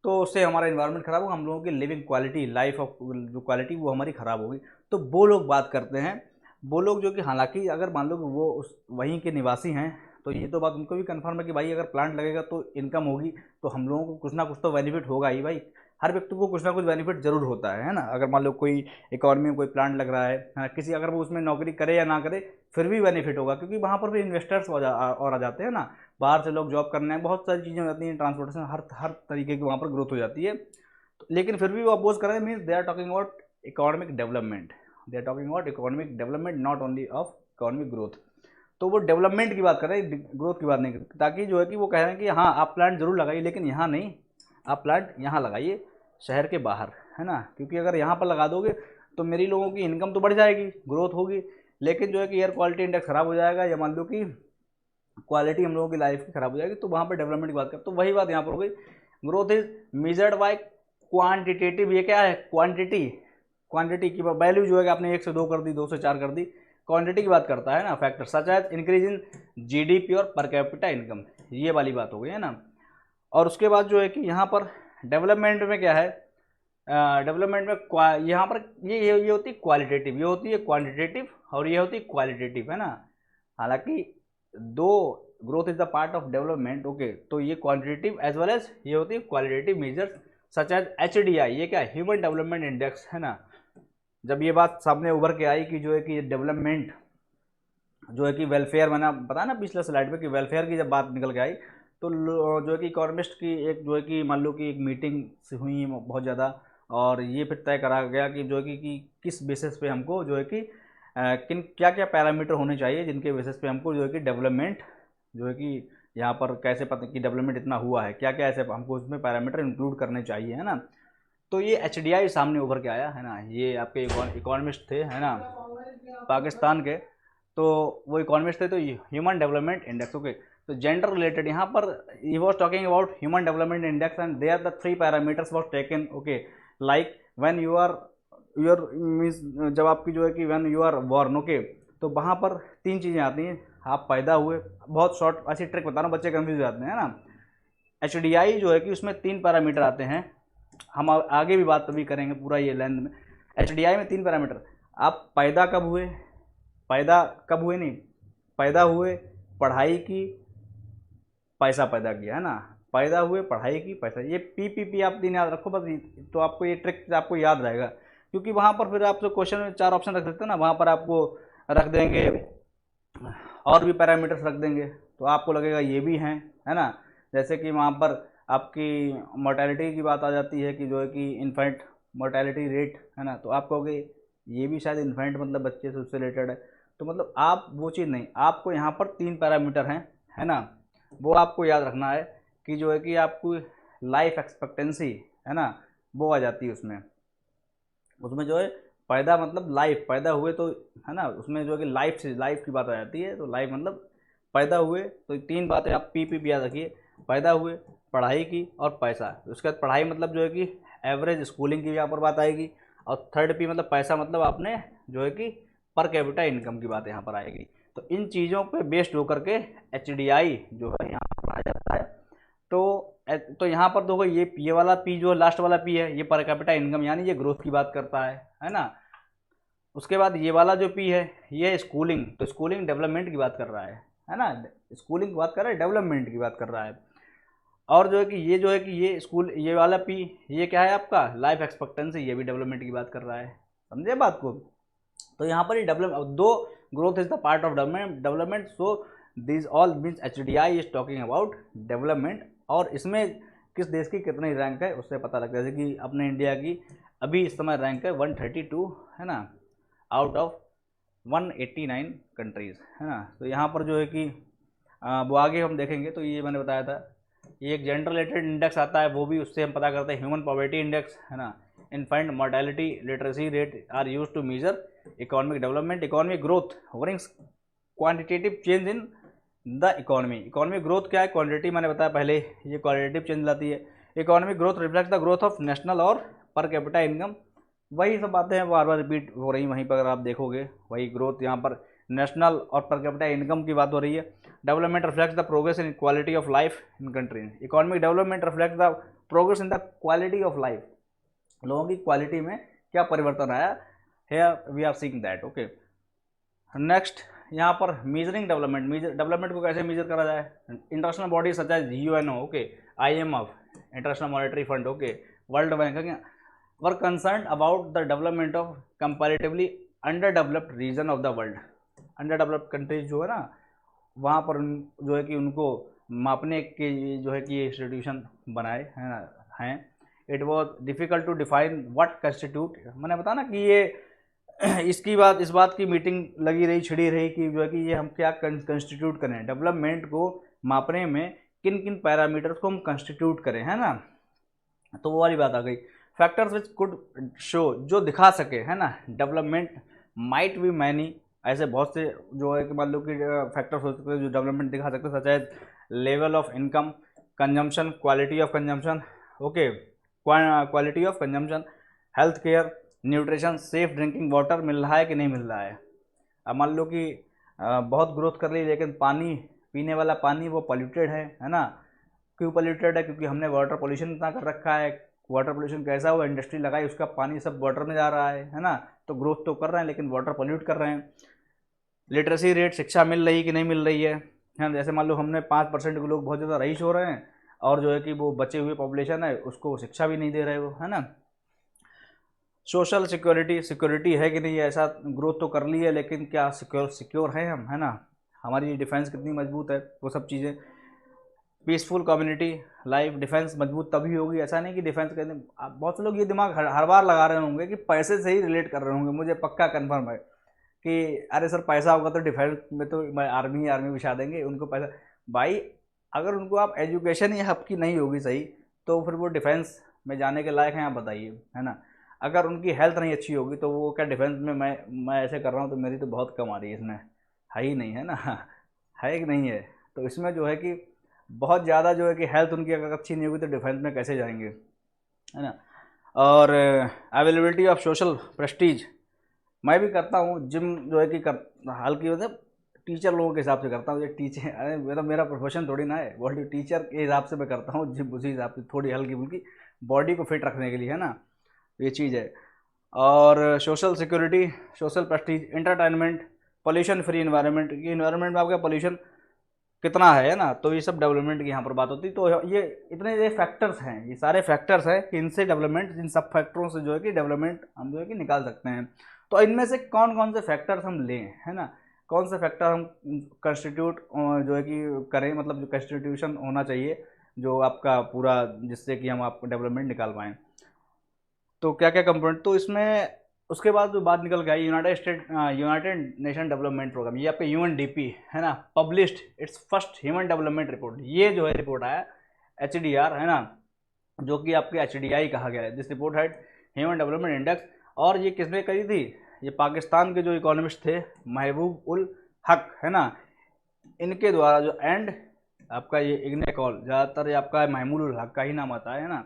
तो उससे हमारा इन्वायरमेंट ख़राब होगा, हम लोगों की लिविंग क्वालिटी, लाइफ ऑफ जो क्वालिटी वो हमारी ख़राब होगी। तो वो लोग बात करते हैं, वो लोग जो कि हालांकि अगर मान लो कि वो उस वहीं के निवासी हैं, तो ये तो बात उनको भी कंफर्म है कि भाई अगर प्लांट लगेगा तो इनकम होगी, तो हम लोगों को कुछ ना कुछ तो बेनिफिट होगा ही भाई। हर व्यक्ति को कुछ ना कुछ बेनिफिट जरूर होता है ना। अगर मान लो कोई इकोनॉमी में कोई प्लांट लग रहा है, किसी अगर वो उसमें नौकरी करे या ना करे फिर भी बेनिफिट होगा, क्योंकि वहाँ पर भी इन्वेस्टर्स और आ जाते हैं ना, बाहर से लोग जॉब करने हैं, बहुत सारी चीज़ें हो जाती हैं, ट्रांसपोर्टेशन, हर हर तरीके की वहाँ पर ग्रोथ हो जाती है। तो लेकिन फिर भी वो अपोज कर रहे हैं, means they are talking about economic development, they are talking about economic development, not only of economic growth. तो वो डेवलपमेंट की बात कर रहे हैं, ग्रोथ की बात नहीं करते, ताकि जो है कि वो कह रहे हैं कि हाँ आप प्लांट जरूर लगाइए, लेकिन यहाँ नहीं, आप प्लांट यहाँ लगाइए शहर के बाहर, है ना, क्योंकि अगर यहाँ पर लगा दोगे तो मेरी लोगों की इनकम तो बढ़ जाएगी, ग्रोथ होगी, लेकिन जो है कि एयर क्वालिटी इंडेक्स खराब हो जाएगा, या मान लो कि क्वालिटी हम लोगों की लाइफ की खराब हो जाएगी, तो वहाँ पर डेवलपमेंट की बात कर, तो वही बात यहाँ पर हो गई। Growth is measured by quantitative, ये क्या है, क्वांटिटी, क्वांटिटी की वैल्यू जो है कि आपने 1 से 2 कर दी, 2 से 4 कर दी, क्वांटिटी की बात करता है ना factor, such as increase in GDP और पर कैपिटा इनकम, ये वाली बात हो गई, है ना। और उसके बाद जो है कि यहाँ पर डेवलपमेंट में क्या है, डेवलपमेंट में यहाँ पर ये होती है क्वालिटेटिव, ये होती है क्वांटिटेटिव, और ये होती है क्वालिटेटिव, है ना। हालांकि though growth is the part of development, okay, तो ये क्वांटिटेटिव एज वेल एज ये होती है qualitative measures such as HDI, ये क्या ह्यूमन डेवलपमेंट इंडेक्स है ना। जब ये बात सामने उभर के आई कि जो है कि डेवलपमेंट जो है कि वेलफेयर, मैंने बताया ना पिछले स्लाइड पे कि वेलफेयर की जब बात निकल के आई, तो जो है कि इकोनॉमिस्ट की एक जो है कि मान लो कि एक मीटिंग हुई बहुत ज़्यादा, और ये फिर तय करा गया कि जो है कि किस बेसिस पे हमको जो है कि किन क्या क्या पैरामीटर होने चाहिए जिनके बेसिस पे हमको जो है कि डेवलपमेंट जो है कि यहाँ पर कैसे पता कि डेवलपमेंट इतना हुआ है, क्या क्या ऐसे हमको उसमें पैरामीटर इंक्लूड करने चाहिए, है ना। तो ये HDI सामने उभर के आया, है ना। ये आपके इकोनॉमिस्ट थे, है ना, पाकिस्तान के। तो वो इकोनॉमिस्ट थे, तो ह्यूमन डेवलपमेंट इंडेक्स, ओके। तो जेंडर रिलेटेड यहाँ पर ही was talking about human development index and they are the 3 parameters was taken, okay. Like when you are your means, जब आपकी जो है कि when you are born, okay, तो वहाँ पर 3 चीज़ें आती हैं। आप पैदा हुए, बहुत शॉर्ट ऐसी ट्रिक बता रहा हूँ, बच्चे कंफ्यूज हो जाते हैं ना। HDI जो है कि उसमें 3 पैरामीटर आते हैं, हम आगे भी बात तभी करेंगे पूरा ये लेंथ में। HDI में 3 पैरामीटर, आप पैदा कब हुए, पैदा कब हुए नहीं, पैदा हुए, पढ़ाई की, पैसा पैदा किया, है ना। पैदा हुए, पढ़ाई की, पैसा, ये PPP आप 3 याद रखो बस, तो आपको ये ट्रिक आपको याद रहेगा, क्योंकि वहाँ पर फिर आप जो क्वेश्चन में 4 ऑप्शन रख सकते हैं ना, वहाँ पर आपको रख देंगे और भी पैरामीटर्स रख देंगे, तो आपको लगेगा ये भी हैं, है ना। जैसे कि वहाँ पर आपकी मोर्टेलिटी की बात आ जाती है कि जो है कि इन्फेंट मोर्टेलिटी रेट, है ना, तो आप कहोगे ये भी शायद इन्फेंट मतलब बच्चे से उससे रिलेटेड है, तो मतलब आप वो चीज़ नहीं, आपको यहाँ पर 3 पैरामीटर हैं, है ना, वो आपको याद रखना है कि जो है कि आपको लाइफ एक्सपेक्टेंसी, है ना, वो आ जाती है उसमें। उसमें जो है पैदा मतलब लाइफ, पैदा हुए तो, है ना, उसमें जो है कि लाइफ से लाइफ की बात आ जाती है, तो लाइफ मतलब पैदा हुए, तो 3 बातें आप PPP याद रखिए, पैदा हुए, पढ़ाई की और पैसा। उसके बाद पढ़ाई मतलब जो है कि एवरेज स्कूलिंग की यहाँ पर बात आएगी, और थर्ड P मतलब पैसा, मतलब आपने जो है कि पर कैपिटा इनकम की बात यहाँ पर आएगी। तो इन चीज़ों पे बेस्ड होकर के HDI जो है यहाँ पर आ जाता है। तो यहाँ पर देखो ये वाला P जो लास्ट वाला P है, ये पर कैपिटा इनकम, यानी ये ग्रोथ की बात करता है ना। उसके बाद ये वाला जो P है, ये है स्कूलिंग, तो स्कूलिंग डेवलपमेंट की बात कर रहा है ना, स्कूलिंग की बात कर रहा है, डेवलपमेंट की बात कर रहा है। और जो है कि ये जो है कि ये स्कूल, ये वाला P, ये क्या है आपका लाइफ एक्सपेक्टेंसी, ये भी डेवलपमेंट की बात कर रहा है, समझे बात को। तो यहाँ पर ये डेवलप दो, growth is the part of development, so this all means HDI is talking about development. और इसमें किस देश की कितनी रैंक है उससे पता लगता है, जैसे कि अपने इंडिया की अभी इस समय रैंक है 132, है ना, आउट ऑफ 189 कंट्रीज़, है ना। तो यहाँ पर जो है कि वो आगे हम देखेंगे, तो ये मैंने बताया था, ये एक जेंडर रिलेटेड इंडेक्स आता है, वो भी उससे हम पता करते हैं, ह्यूमन पॉवर्टी इंडेक्स, है ना। Infant mortality literacy rate are use to measure economic development, economic growth brings quantitative change in the economy. Economic growth क्या है, क्वांटिटी मैंने बताया पहले, ये क्वालिटेटिव चेंज लाती है। Economic growth reflect the growth of national और पर कैपिटा इनकम, वही सब बातें हैं बार बार रिपीट हो रही, वहीं पर अगर आप देखोगे वही ग्रोथ, यहाँ पर नेशनल और पर कैपिटा इनकम की बात हो रही है। Development reflects the progress in quality of life in country, economic development reflects the progress in the quality of life, लोगों की क्वालिटी में क्या परिवर्तन आया, here we are seeing that, okay. Next यहाँ पर मेजरिंग डेवलपमेंट, डेवलपमेंट को कैसे मेजर करा जाए, international body such as UNO, okay, IMF, international monetary fund, okay, world bank were concern about the development of comparatively under developed region of the world. Under developed countries जो है ना, वहाँ पर जो है कि उनको मापने के जो है कि ये इंस्टीट्यूशन बनाए है ना हैं। It was difficult to define what constitute, मैंने बताया ना कि ये इस बात की मीटिंग लगी रही, छिड़ी रही कि जो है कि ये हम क्या कंस्टिट्यूट करें, डेवलपमेंट को मापने में किन किन पैरामीटर्स को हम कंस्टिट्यूट करें, है ना। तो वो वाली बात आ गई। फैक्टर्स विच कुड शो, जो दिखा सके, है ना, डेवलपमेंट माइट बी मैनी, ऐसे बहुत से जो है कि मान लो कि फैक्टर्स हो सकते हैं जो डेवलपमेंट दिखा सकते हैं, such as level of income, consumption, quality of consumption, okay, quality of consumption, health care, nutrition, safe drinking water मिल रहा है कि नहीं मिल रहा है। अब मान लो कि बहुत ग्रोथ कर ली, लेकिन पानी, पीने वाला पानी वो पॉल्यूटेड है ना। क्यों पॉल्यूटेड है, क्योंकि हमने वाटर पोल्यूशन इतना कर रखा है। वाटर पोल्यूशन कैसा हुआ, इंडस्ट्री लगाई, उसका पानी सब वाटर में जा रहा है ना। तो ग्रोथ तो कर रहे हैं लेकिन वाटर पोल्यूट कर रहे हैं। लिटरेसी रेट, शिक्षा मिल रही कि नहीं मिल रही है ना। जैसे मान लो हमने 5% के लोग बहुत ज़्यादा रईस हो रहे हैं और जो है कि वो बचे हुए पॉपुलेशन है उसको शिक्षा भी नहीं दे रहे वो, है ना। सोशल सिक्योरिटी, सिक्योरिटी है कि नहीं है, ऐसा ग्रोथ तो कर ली है लेकिन क्या सिक्योर हैं हम, है ना। हमारी डिफेंस कितनी मजबूत है, वो सब चीज़ें। पीसफुल कम्युनिटी लाइफ, डिफेंस मजबूत तभी होगी, ऐसा नहीं कि डिफेंस करने, बहुत से लोग ये दिमाग हर बार लगा रहे होंगे कि पैसे से ही रिलेट कर रहे होंगे, मुझे पक्का कन्फर्म है कि अरे सर पैसा होगा तो डिफेंस में तो आर्मी आर्मी बिछा देंगे उनको पैसा। भाई अगर उनको आप एजुकेशन ही आपकी नहीं होगी सही तो फिर वो डिफेंस में जाने के लायक हैं, आप बताइए, है ना। अगर उनकी हेल्थ नहीं अच्छी होगी तो वो क्या डिफेंस में मैं ऐसे कर रहा हूँ तो मेरी तो बहुत कम आ रही है इसमें, है ही नहीं, है ना। है कि नहीं है। तो इसमें जो है कि बहुत ज़्यादा जो है कि हेल्थ उनकी अगर अच्छी नहीं होगी तो डिफेंस में कैसे जाएंगे, है ना। और अवेलेबिलिटी ऑफ सोशल प्रेस्टीज, मैं भी करता हूँ जिम जो है कि हाल की मतलब टीचर लोगों के हिसाब से करता हूँ, ये टीचर अरे मेरा प्रोफेशन थोड़ी ना है, बॉडी टीचर के हिसाब से मैं करता हूँ जिम, उसी हिसाब से थोड़ी हल्की फुल्की बॉडी को फिट रखने के लिए, है ना। ये चीज़ है। और social security, social Prestige, entertainment, pollution free environment, ये इन्वायरमेंट में आपका पोल्यूशन कितना है ना, तो ये सब डेवलपमेंट की यहाँ पर बात होती है। तो ये इतने ये फैक्टर्स हैं, ये सारे फैक्टर्स हैं कि इनसे डेवलपमेंट, इन सब फैक्टरों से जो है कि डेवलपमेंट हम जो है कि निकाल सकते हैं। तो इनमें से कौन कौन से फैक्टर्स हम लें, है ना, कौन से फैक्टर हम कंस्टिट्यूट जो है कि करें, मतलब जो कंस्टिट्यूशन होना चाहिए जो आपका पूरा, जिससे कि हम आपको डेवलपमेंट निकाल पाएँ। तो क्या क्या कंपोनेंट तो इसमें, उसके बाद जो बात निकल के आई यूनाइटेड नेशन डेवलपमेंट प्रोग्राम, ये आपका यूएनडीपी, है ना, published it's first human development report, ये जो है रिपोर्ट आया एचडीआर, है ना, जो कि आपके एचडीआई कहा गया है, this report had human development index. और ये किसने करी थी, ये पाकिस्तान के जो इकोनॉमिस्ट थे महबूब उल हक, है ना, इनके द्वारा जो एंड आपका ये इग्ने कॉल, ज़्यादातर ये आपका महमूद उल हक का ही नाम आता है ना,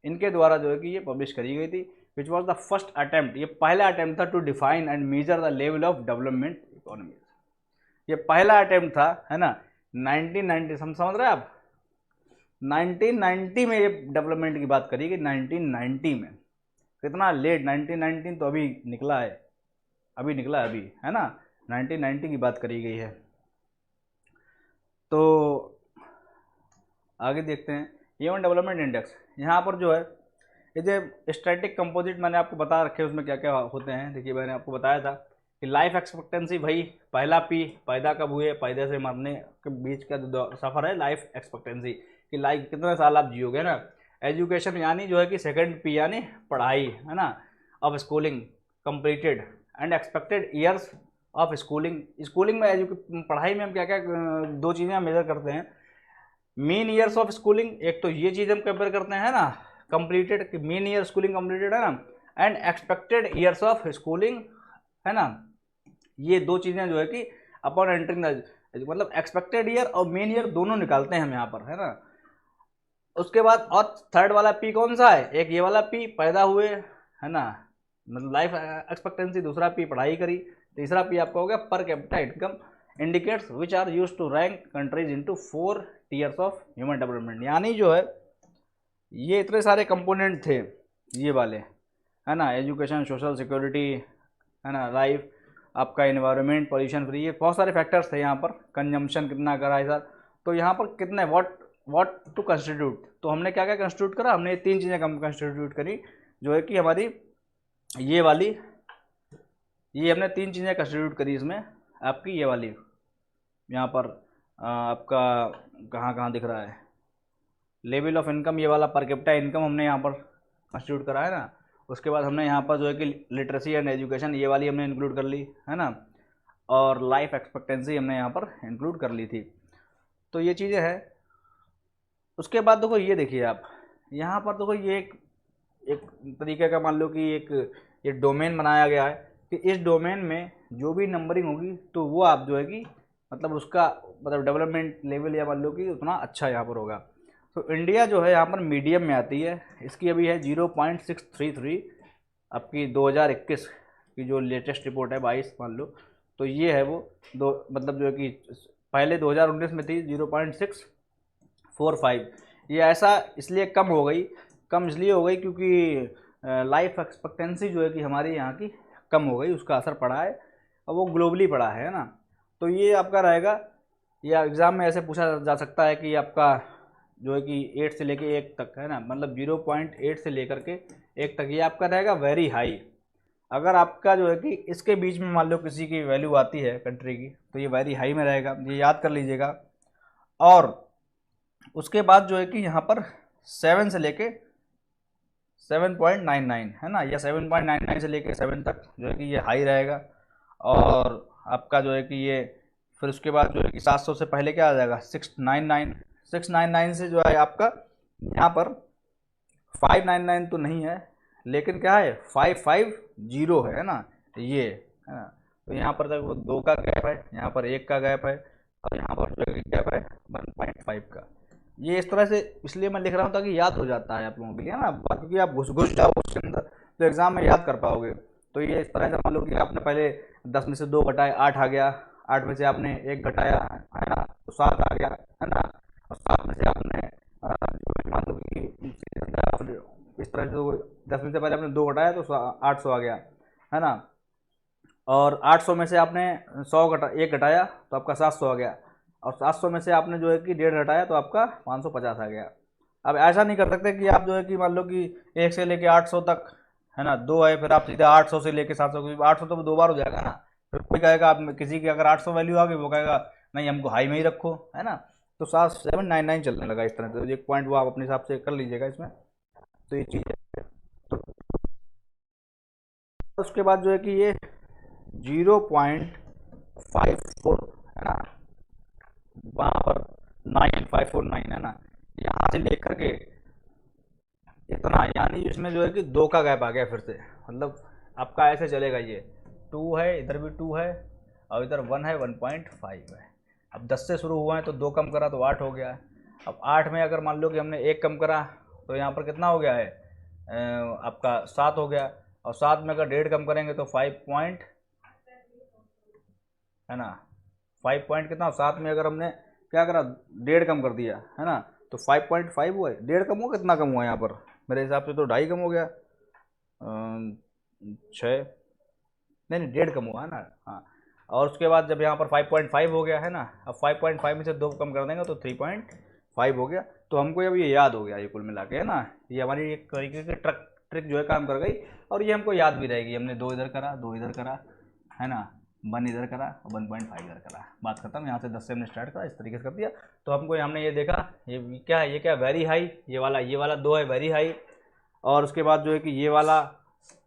इनके द्वारा जो है कि ये पब्लिश करी गई थी। Which was the first attempt, ये पहला अटैम्प्ट था to define and measure the level of development economy, ये पहला अटैम्प्ट था, है ना। 1990 समझ रहे हैं आप, 1990 में ये डेवलपमेंट की बात करी गई, 1990 में, कितना लेट, 1919 तो अभी निकला है, अभी निकला है अभी, है ना, 1990 की बात करी गई है। तो आगे देखते हैं ह्यूमन डेवलपमेंट इंडेक्स, यहाँ पर जो है ये जो स्टैटिक कंपोजिट मैंने आपको बता रखे हैं उसमें क्या क्या होते हैं। देखिए मैंने आपको बताया था कि लाइफ एक्सपेक्टेंसी, भाई पहला पी, पैदा कब हुए, पैदा से मरने के बीच का जो सफ़र है लाइफ एक्सपेक्टेंसी, कि लाइफ कितने साल आप जियोगे ना। एजुकेशन यानी जो है कि सेकंड पी यानी पढ़ाई, है ना, of schooling completed and expected years of schooling, schooling में पढ़ाई में हम क्या क्या दो चीज़ें मेजर करते हैं, मीन ईयर्स ऑफ स्कूलिंग, एक तो ये चीज़ हम कंपेयर करते हैं ना, completed mean year schooling completed, है ना, and expected years of schooling, है ना। ये दो चीज़ें जो है कि अपॉन एंटरिंग द, मतलब एक्सपेक्टेड ईयर और मेन ईयर दोनों निकालते हैं हम यहाँ पर, है ना। उसके बाद और थर्ड वाला पी कौन सा है, एक ये वाला पी पैदा हुए, है ना, मतलब लाइफ एक्सपेक्टेंसी, दूसरा पी पढ़ाई करी, तीसरा पी आपका हो गया per capita income indicates which are use to rank countries into 4 tiers of human development. यानी जो है ये इतने सारे कंपोनेंट थे ये वाले, है ना, एजुकेशन, सोशल सिक्योरिटी, है ना, लाइफ, आपका इन्वायरमेंट, पॉल्यूशन फ्री, ये बहुत सारे फैक्टर्स थे यहाँ पर, कंजम्पशन कितना करा है सर, तो यहाँ पर कितने व्हाट टू कंस्टिट्यूट, तो हमने क्या क्या कंस्टिट्यूट करा, हमने ये तीन चीज़ें कंस्टिट्यूट करी, जो है कि हमारी ये वाली, ये हमने तीन चीज़ें कंस्टिट्यूट करी इसमें, आपकी ये वाली यहाँ पर आपका कहाँ कहाँ दिख रहा है, लेवल ऑफ इनकम, ये वाला पर कैपिटा इनकम हमने यहाँ पर कंस्टिट्यूट करा है ना। उसके बाद हमने यहाँ पर जो है कि लिटरेसी एंड एजुकेशन, ये वाली हमने इंक्लूड कर ली, है ना, और लाइफ एक्सपेक्टेंसी हमने यहाँ पर इंक्लूड कर ली थी। तो ये चीज़ें हैं। उसके बाद देखो ये देखिए आप यहाँ पर देखो, ये एक तरीके का मान लो कि एक ये डोमेन बनाया गया है कि इस डोमेन में जो भी नंबरिंग होगी तो वो आप जो है कि मतलब उसका मतलब डेवलपमेंट लेवल या मान लो कि उतना अच्छा यहाँ पर होगा। तो इंडिया जो है यहाँ पर मीडियम में आती है, इसकी अभी है 0.633 आपकी 2021 की जो लेटेस्ट रिपोर्ट है 22 मान लो, तो ये है वो दो, मतलब जो है कि पहले 2019 में थी 0.645, ये ऐसा इसलिए कम हो गई, कम इसलिए हो गई क्योंकि लाइफ एक्सपेक्टेंसी जो है कि हमारी यहाँ की कम हो गई, उसका असर पड़ा है। और वो ग्लोबली पड़ा है ना। तो ये आपका रहेगा, या एग्ज़ाम में ऐसे पूछा जा सकता है कि आपका जो है कि 8 से लेके 1 तक है ना, मतलब 0.8 से लेकर के 1 तक, ये आपका रहेगा वेरी हाई। अगर आपका जो है कि इसके बीच में मान लो किसी की वैल्यू आती है कंट्री की, तो ये वेरी हाई में रहेगा, ये याद कर लीजिएगा। और उसके बाद जो है कि यहाँ पर 7 से लेके 7.99 है ना, या 7.99 से लेके 7 तक जो है कि ये हाई रहेगा। और आपका जो है कि ये फिर उसके बाद जो है कि 700 से पहले क्या आ जाएगा, 699 से जो है आपका यहाँ पर 599 तो नहीं है, लेकिन क्या है 550 है ना, ये है ना। तो यहाँ पर देखो 2 का गैप है, यहाँ पर 1 का गैप है, और यहाँ पर जो है गैप है 1.5 का। ये इस तरह से इसलिए मैं लिख रहा हूँ ताकि याद हो जाता है आप लोगों के लिए ना, क्योंकि आप घुस घुस जाओ उसके अंदर तो एग्जाम में याद कर पाओगे। तो ये इस तरह से मान लो कि आपने पहले 10 में से 2 घटाए 8 आ गया, 8 में से आपने 1 घटाया है ना तो 7 आ गया है ना, और 7 में से आपने जो है मान लो कि इस तरह से 10 में से पहले आपने 2 घटाया तो 800 आ गया है ना, और 800 में से आपने 1 घटाया तो आपका 700 आ गया, और 700 में से आपने जो है कि 1.5 घटाया तो आपका 550 आ गया। अब ऐसा नहीं कर सकते कि आप जो है कि मान लो कि 1 से लेके 800 तक है ना, 2 है, फिर आप सीधा 800 से लेके 700, 800 तो 2 बार हो जाएगा ना। फिर कोई कहेगा, आप किसी की अगर 800 वैल्यू आ गई वो कहेगा नहीं हमको हाई में ही रखो है ना। तो 799 चलने लगा इस तरह से, तो एक पॉइंट वो आप अपने हिसाब से कर लीजिएगा इसमें। तो ये चीज़ है। तो उसके बाद जो है कि ये 0.54 है ना, वहाँ पर 9549 है ना, यहाँ से लेकर के इतना, यानी इसमें जो है कि 2 का गैप आ गया फिर से, मतलब आपका ऐसे चलेगा, ये 2 है, इधर भी 2 है, और इधर 1 है, 1.5 है। अब 10 से शुरू हुआ है तो 2 कम करा तो 8 हो गया है। अब 8 में अगर मान लो कि हमने 1 कम करा तो यहाँ पर कितना हो गया है, आपका 7 हो गया, और 7 में अगर 1.5 कम करेंगे तो 5 पॉइंट है ना, 5 पॉइंट कितना, 7 में अगर हमने क्या करा 1.5 कम कर दिया है ना तो 5.5 हुआ है। 1.5 कम हुआ, कितना कम हुआ यहाँ पर, मेरे हिसाब से तो 2.5 कम हो गया, 6, नहीं नहीं 1.5 कम हुआ है ना, हाँ। और उसके बाद जब यहाँ पर 5.5 हो गया है ना, अब 5.5 में से 2 कम कर देंगे तो 3.5 हो गया। तो हमको अब ये याद हो गया, ये कुल मिला के है ना, ये हमारी एक तरीके की ट्रिक जो है काम कर गई, और ये हमको याद भी रहेगी। हमने 2 इधर करा, 2 इधर करा है ना, 1 इधर करा, 1.5 इधर करा, बात खत्म। यहाँ से 10 से हमने स्टार्ट करा, इस तरीके से कर दिया। तो हमको हमने ये देखा, ये क्या है, ये क्या वेरी हाई, ये वाला 2 है वेरी हाई, और उसके बाद जो है कि ये वाला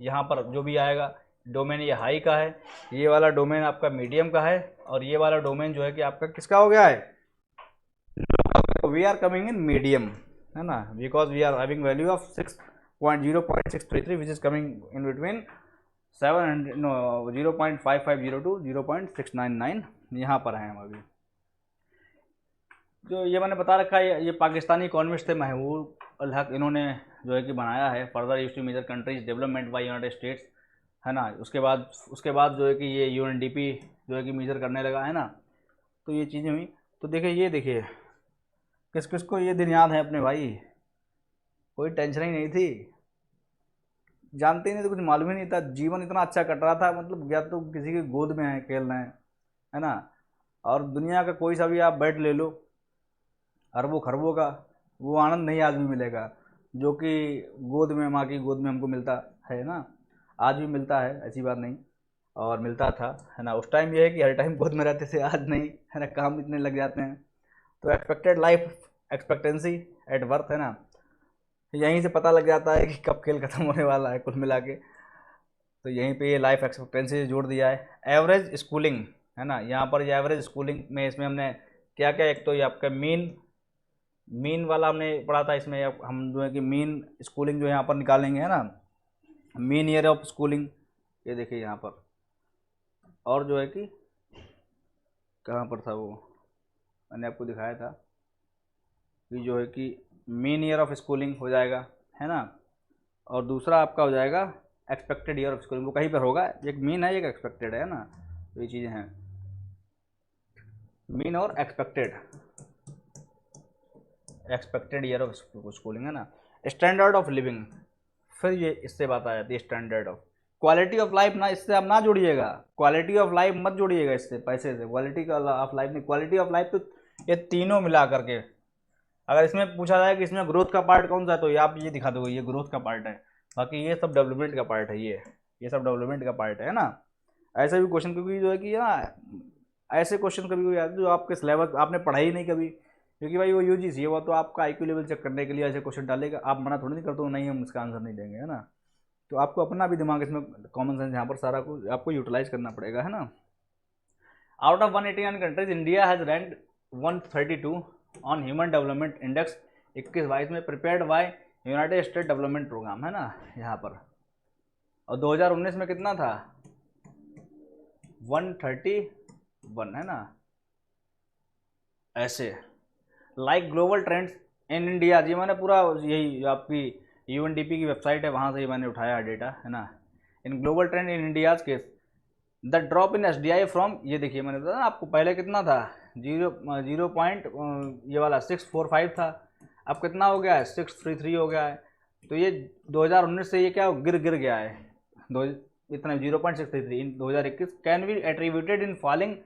यहाँ पर जो भी आएगा डोमेन ये हाई का है, ये वाला डोमेन आपका मीडियम का है, और ये वाला डोमेन जो है कि आपका किसका हो गया है, we are coming in medium है ना, because we are having value of 0.633 which is coming in between 700 no 0.5502 to 0.699, यहाँ पर हैं हम अभी। जो ये मैंने बता रखा है, ये पाकिस्तानी इकोनॉमिस्ट थे महबूब अल हक, इन्होंने जो है कि बनाया है, further use to measure countries development by United States है ना। उसके बाद जो है कि ये यूएनडीपी जो है कि मेजर करने लगा है ना। तो ये चीज़ें हुई। तो देखिए, ये देखिए किस किस को ये दिन याद है अपने भाई, कोई टेंशन ही नहीं थी, जानते ही नहीं तो कुछ मालूम ही नहीं था, जीवन इतना अच्छा कट रहा था, मतलब या तो किसी की गोद में है खेल रहे हैं है ना। और दुनिया का कोई सा भी आप बेड ले लो अरबों खरबों का, वो आनंद नहीं आज भी मिलेगा जो कि गोद में, माँ की गोद में हमको मिलता है ना। आज भी मिलता है, ऐसी बात नहीं, और मिलता था है ना। उस टाइम ये है कि हर टाइम गोद में रहते थे, आज नहीं है ना, काम इतने लग जाते हैं। तो expected life expectancy at birth है ना, यहीं से पता लग जाता है कि कब खेल खत्म होने वाला है कुल मिला के। तो यहीं पे ये लाइफ एक्सपेक्टेंसी से जोड़ दिया है। एवरेज स्कूलिंग है ना, यहाँ पर ये एवरेज स्कूलिंग में इसमें हमने क्या क्या, एक तो ये आपका मीन मीन वाला हमने पढ़ा था, इसमें हम जो है कि मीन स्कूलिंग जो यहाँ पर निकालेंगे है ना, मीन ईयर ऑफ स्कूलिंग, ये देखिए यहाँ पर। और जो है कि कहाँ पर था वो, मैंने आपको दिखाया था कि जो है कि मीन ईयर ऑफ स्कूलिंग हो जाएगा है ना, और दूसरा आपका हो जाएगा एक्सपेक्टेड ईयर ऑफ स्कूलिंग, वो कहीं पर होगा, एक मीन है एक एक्सपेक्टेड है ना। तो ये चीज़ें हैं, मीन और एक्सपेक्टेड ईयर ऑफ स्कूलिंग है ना। स्टैंडर्ड ऑफ लिविंग, फिर ये इससे बात आ जाती है standard of, quality of life ना, इससे आप ना जोड़िएगा, क्वालिटी ऑफ लाइफ मत जोड़िएगा इससे, पैसे से, क्वालिटी ऑफ लाइफ नहीं, क्वालिटी ऑफ लाइफ तो ये तीनों मिला करके। अगर इसमें पूछा जाए कि इसमें ग्रोथ का पार्ट कौन सा है, तो ये आप ये दिखा दोगे ये ग्रोथ का पार्ट है, बाकी ये सब डेवलपमेंट का पार्ट है, ये सब डेवलपमेंट का पार्ट है ना। ऐसे भी क्वेश्चन क्योंकि जो है कि ना, ऐसे क्वेश्चन कभी कभी आते जो आपके सिलेबस आपने पढ़ा ही नहीं कभी, क्योंकि भाई वो यूजीसी है, वो तो आपका आईक्यू लेवल चेक करने के लिए ऐसे क्वेश्चन डालेगा, आप मना थोड़ी नहीं करते हो नहीं हम इसका आंसर नहीं देंगे, है ना। तो आपको अपना भी दिमाग इसमें कॉमन सेंस यहाँ पर सारा कुछ आपको यूटिलाइज करना पड़ेगा, है ना। Out of 189 countries India has ranked 132 on human development index 21-22 में, prepared by United State development programme, है ना यहाँ पर। और 2019 में कितना था, 131, है ना। ऐसे like global trends in India, जी मैंने पूरा यही आपकी यूएनडीपी की वेबसाइट है वहाँ से ही मैंने उठाया डेटा, है ना। In global trend in India's case the drop in SDI from, ये देखिए मैंने बताया ना आपको पहले कितना था, 0 ये वाला 645 था, अब कितना हो गया है 633 हो गया है। तो ये 2019 से ये क्या गिर गया है, इतना 0.633 इन 2021 can be attributed in falling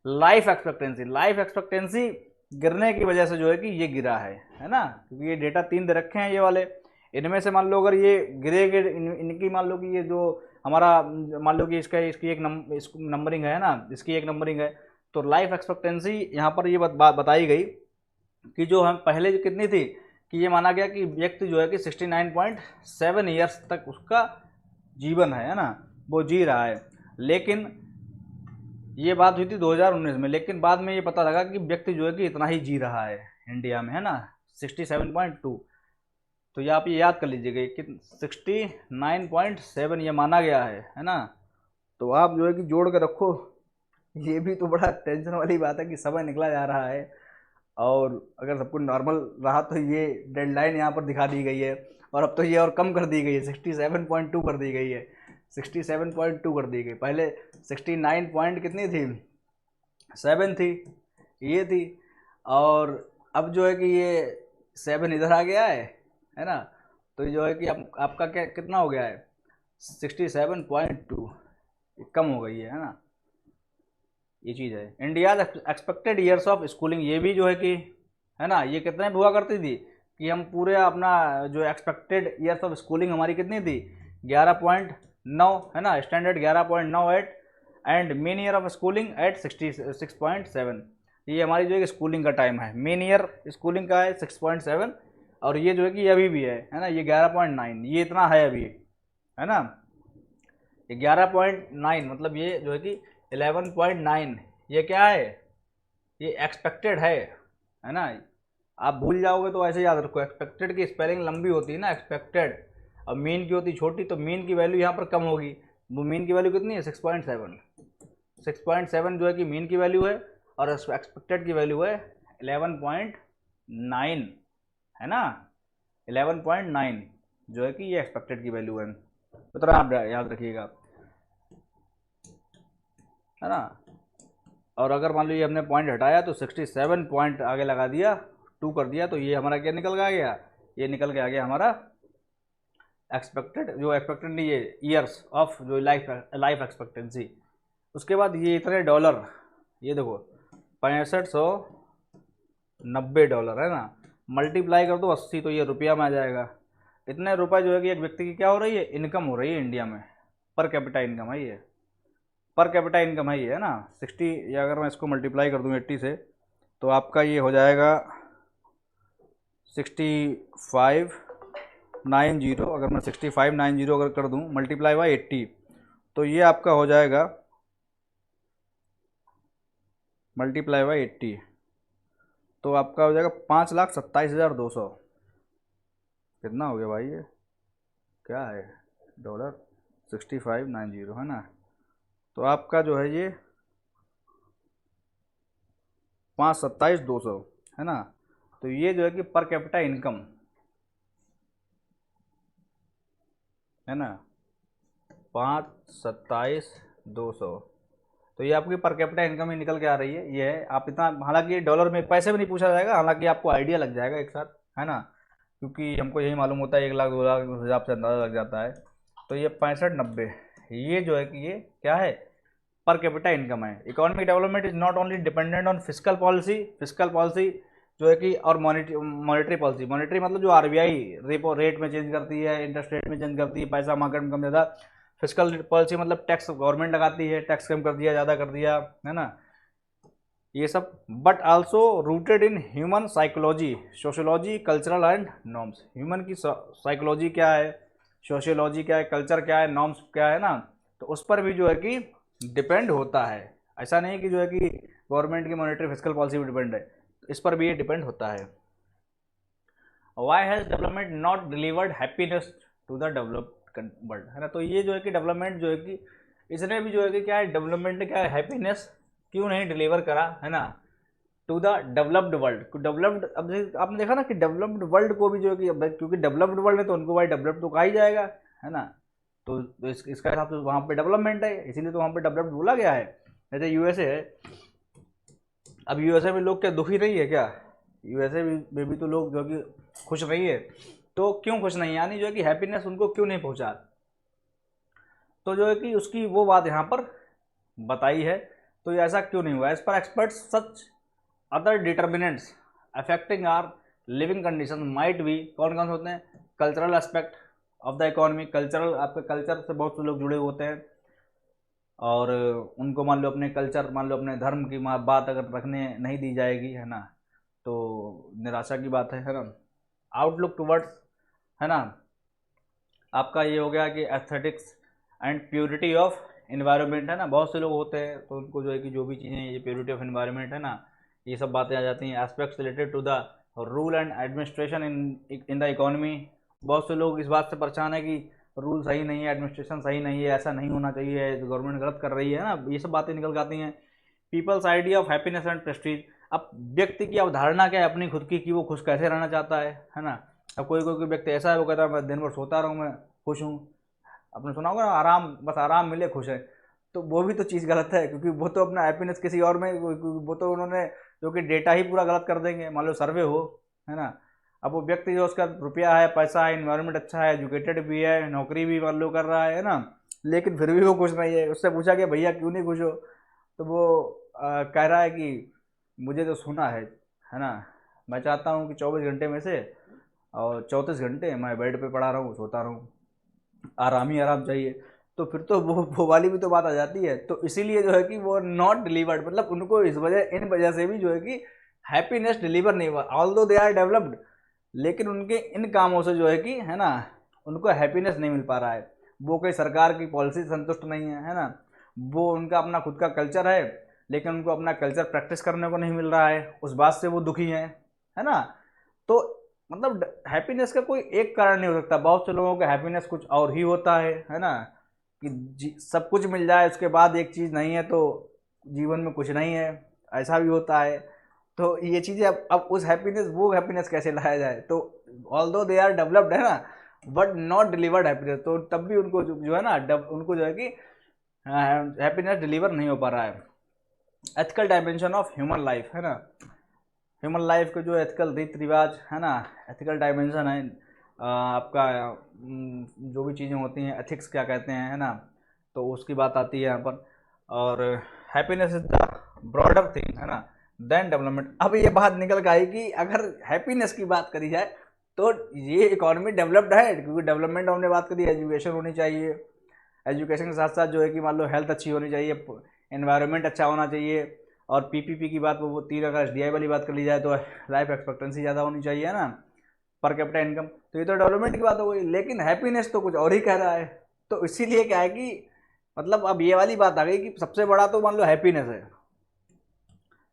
life expectancy, life expectancy गिरने की वजह से जो है कि ये गिरा है ना, क्योंकि ये डेटा 3 दे रखे हैं ये वाले, इनमें से मान लो अगर ये गिरेगे इनकी मान लो कि ये जो हमारा मान लो कि इसकी एक नंबरिंग है ना, इसकी एक नंबरिंग है, तो लाइफ एक्सपेक्टेंसी यहाँ पर ये बताई गई कि जो हम पहले जो कितनी थी कि ये माना गया कि व्यक्ति जो है कि 69.7 ईयर्स तक उसका जीवन है ना, वो जी रहा है। लेकिन ये बात हुई थी 2019 में, लेकिन बाद में ये पता लगा कि व्यक्ति जो है कि इतना ही जी रहा है इंडिया में, है ना 67.2। तो ये आप ये याद कर लीजिएगा कि 69.7 ये माना गया है ना। तो आप जो है कि जोड़ के रखो, ये भी तो बड़ा टेंशन वाली बात है कि समय निकला जा रहा है, और अगर सब कुछ नॉर्मल रहा तो ये डेडलाइन यहाँ पर दिखा दी गई है, और अब तो ये और कम कर दी गई है, 67.2 कर दी गई है, 67.2 कर दी गई, पहले 69 पॉइंट कितनी थी 7 थी ये थी, और अब जो है कि ये 7 इधर आ गया है ना। तो जो है कि आपका क्या कितना हो गया है 67.2, कम हो गई है ना, ये चीज़ है। India expected years of schooling, ये भी जो है कि है ना, ये कितने हुआ करती थी कि हम पूरे अपना जो एक्सपेक्टेड ईयर्स ऑफ स्कूलिंग हमारी कितनी थी 11.9, है ना, standard 11.98 and mean year of schooling at 66.7। ये हमारी जो है स्कूलिंग का टाइम है, मेन ईयर स्कूलिंग का है 6.7, और ये जो है कि अभी भी है ना, ये 11.9, ये इतना है अभी, है ना, ये 11.9 मतलब ये जो है कि 11.9 ये क्या है, ये एक्सपेक्टेड है ना। आप भूल जाओगे तो ऐसे याद रखो, एक्सपेक्टेड की स्पेलिंग लंबी होती है ना एक्सपेक्टेड, और मीन की होती छोटी, तो मीन की वैल्यू यहाँ पर कम होगी। वो मीन की वैल्यू कितनी है 6.7, 6.7 जो है कि मीन की वैल्यू है, और एक्सपेक्टेड की वैल्यू है 11.9, है ना, 11.9 जो है कि ये एक्सपेक्टेड की वैल्यू है, तो तरह आप याद रखिएगा, है ना। और अगर मान लीजिए हमने पॉइंट हटाया तो 67 पॉइंट आगे लगा दिया, 2 कर दिया, तो ये हमारा क्या निकल के आ गया, ये निकल के आ गया हमारा एक्सपेक्टेड, जो एक्सपेक्टेड नहीं है ईयर्स ऑफ जो लाइफ एक्सपेक्टेंसी। उसके बाद ये इतने डॉलर, ये देखो $6590 है ना, मल्टीप्लाई कर दो 80 तो ये रुपया में आ जाएगा। इतने रुपए जो है कि एक व्यक्ति की क्या हो रही है, इनकम हो रही है इंडिया में, पर कैपिटा इनकम है ये, पर कैपिटा इनकम है ये, है ना 60, या अगर मैं इसको मल्टीप्लाई कर दूँ 80 से तो आपका ये हो जाएगा 6590, अगर मैं 6590 अगर कर दूँ मल्टीप्लाई बाई 80 तो ये आपका हो जाएगा मल्टीप्लाई बाई 80, तो आपका हो जाएगा 5,27,200। कितना हो गया भाई, ये क्या है डॉलर, 6590 है ना, तो आपका जो है ये 5,27,200 है ना। तो ये जो है कि पर कैपिटा इनकम है ना 5,27,200, तो ये आपकी पर कैपिटा इनकम ही निकल के आ रही है, ये है। आप इतना, हालांकि डॉलर में पैसे भी नहीं पूछा जाएगा, हालांकि आपको आइडिया लग जाएगा एक साथ, है ना, क्योंकि हमको यही मालूम होता है 1 लाख 2 लाख हिसाब से अंदाज़ा लग जाता है। तो ये 6590 ये जो है कि ये क्या है, पर कैपिटा इनकम है। Economic development is not only dependent on physical policy जो है कि, और मॉनेटरी पॉलिसी। मॉनेटरी मतलब जो आरबीआई रेपो रेट में चेंज करती है, इंटरेस्ट रेट में चेंज करती है, पैसा मार्केट में कम ज़्यादा। फिजिकल पॉलिसी मतलब टैक्स गवर्नमेंट लगाती है, टैक्स कम कर दिया, ज़्यादा कर दिया, है ना, ये सब। But also rooted in human psychology, sociology, cultural and norms. Human की साइकोलॉजी क्या है, सोशियोलॉजी क्या है, कल्चर क्या है, नॉर्म्स क्या है ना, तो उस पर भी जो है कि डिपेंड होता है। ऐसा नहीं कि जो है कि गवर्नमेंट की मॉनेटरी फिजिकल पॉलिसी भी डिपेंड है, तो इस पर भी ये डिपेंड होता है। Why has development not delivered happiness to the developed world, है ना। तो ये जो है कि डेवलपमेंट जो है कि इसने भी जो है कि क्या है, डेवलपमेंट ने क्या है, हैप्पीनेस क्यों नहीं डिलीवर करा, है ना, to the developed world. Developed, अब आपने देखा ना कि डेवलप्ड वर्ल्ड को भी जो है कि, क्योंकि डेवलप्ड वर्ल्ड है तो उनको भाई डेवलप्ड तो कहा ही जाएगा, है ना। तो इसका हिसाब से वहाँ पे डेवलपमेंट है, इसीलिए तो वहाँ पे डेवलप्ड बोला गया है। जैसे यूएसए है, अब यूएसए में लोग क्या दुखी नहीं है क्या, यूएसए में भी तो लोग जो कि खुश नहीं है। तो क्यों खुश नहीं है, यानी जो है कि हैप्पीनेस उनको क्यों नहीं पहुँचा, तो जो है कि उसकी वो बात यहाँ पर बताई है। तो ये ऐसा क्यों नहीं हुआ, as per experts such other determinants affecting our living condition might be, कौन कौन से होते हैं, cultural aspect of the economy. Cultural, आपके कल्चर से बहुत से लोग जुड़े होते हैं, और उनको मान लो अपने कल्चर, मान लो अपने धर्म की बात अगर रखने नहीं दी जाएगी, है ना, तो निराशा की बात है ना। आउटलुक टुवर्ड्स, है ना, आपका ये हो गया कि aesthetics and purity of environment, है ना। बहुत से लोग होते हैं तो उनको जो है कि जो भी चीज़ें, ये प्योरिटी ऑफ इन्वायरमेंट है ना, ये सब बातें आ जाती हैं। Aspects related to the rule and administration in the economy. बहुत से लोग इस बात से परेशान है कि रूल सही नहीं है, एडमिनिस्ट्रेशन सही नहीं है, ऐसा नहीं होना चाहिए, गवर्नमेंट गलत कर रही है ना, ये सब बातें निकल जाती हैं। People's idea of happiness and prestige, अब व्यक्ति की अवधारणा क्या है अपनी खुद की, कि वो खुश कैसे रहना चाहता है ना। अब कोई कोई व्यक्ति ऐसा है, वो कहता है मैं दिन भर सोता रहूँ, मैं खुश हूँ। आपने सुना होगा ना, आराम, बस आराम मिले खुश है। तो वो भी तो चीज़ गलत है, क्योंकि वो तो अपना हैप्पीनेस किसी और में, वो तो उन्होंने जो कि डेटा ही पूरा गलत कर देंगे। मान लो सर्वे हो, है ना, अब वो व्यक्ति जो उसका रुपया है, पैसा है, इन्वायरमेंट अच्छा है, एजुकेटेड भी है, नौकरी भी मान लो कर रहा है ना, लेकिन फिर भी वो खुश नहीं है। उससे पूछा कि भैया क्यों नहीं खुश हो, तो वो कह रहा है कि मुझे तो सुना है ना, मैं चाहता हूँ कि 24 घंटे में से और 34 घंटे मैं बेड पे पड़ा रहूँ, सोता रहूँ, आराम ही आराम चाहिए। तो फिर तो वो वाली भी तो बात आ जाती है। तो इसीलिए जो है कि वो नॉट डिलीवर्ड, मतलब उनको इस वजह, इन वजह से भी जो है कि हैप्पीनेस डिलीवर नहीं हुआ, ऑल्दो दे आर डेवलप्ड, लेकिन उनके इन कामों से जो है कि, है ना, उनको हैप्पीनेस नहीं मिल पा रहा है। वो कोई सरकार की पॉलिसी से संतुष्ट नहीं है ना, वो उनका अपना खुद का कल्चर है, लेकिन उनको अपना कल्चर प्रैक्टिस करने को नहीं मिल रहा है, उस बात से वो दुखी हैं, है ना। तो मतलब हैप्पीनेस का कोई एक कारण नहीं हो सकता, बहुत से लोगों का हैप्पीनेस कुछ और ही होता है ना, कि सब कुछ मिल जाए उसके बाद एक चीज़ नहीं है तो जीवन में कुछ नहीं है, ऐसा भी होता है। तो ये चीज़ें अब उस हैप्पीनेस, वो हैप्पीनेस कैसे लाया जाए, तो ऑल्दो दे आर डेवलप्ड, है ना, बट नॉट डिलीवर्ड हैप्पीनेस, तो तब भी उनको जो है ना, उनको जो है कि हैप्पीनेस डिलीवर नहीं हो पा रहा है। Ethical dimension of human life, है ना, ह्यूमन लाइफ के जो एथिकल रीति रिवाज, है ना, एथिकल डायमेंशन है, आपका जो भी चीज़ें होती हैं, एथिक्स क्या कहते हैं, है ना, तो उसकी बात आती है यहाँ पर। और happiness is the broader thing, है ना, देन डेवलपमेंट। अब ये बात निकल के आई कि अगर हैप्पीनेस की बात करी जाए तो ये इकोनॉमी डेवलप्ड है, क्योंकि डेवलपमेंट हमने बात करी, एजुकेशन होनी चाहिए, एजुकेशन के साथ साथ जो है कि मान लो हेल्थ अच्छी होनी चाहिए, एनवायरनमेंट अच्छा होना चाहिए, और पीपीपी की बात, वो 3 अगर एसडीआई वाली बात कर ली जाए तो लाइफ एक्सपेक्टेंसी ज़्यादा होनी चाहिए, है ना, पर कैपिटा इनकम। तो ये तो डेवलपमेंट की बात हो गई, लेकिन हैप्पीनेस तो कुछ और ही कह रहा है। तो इसीलिए क्या है कि मतलब अब ये वाली बात आ गई कि सबसे बड़ा तो मान लो हैप्पीनेस है,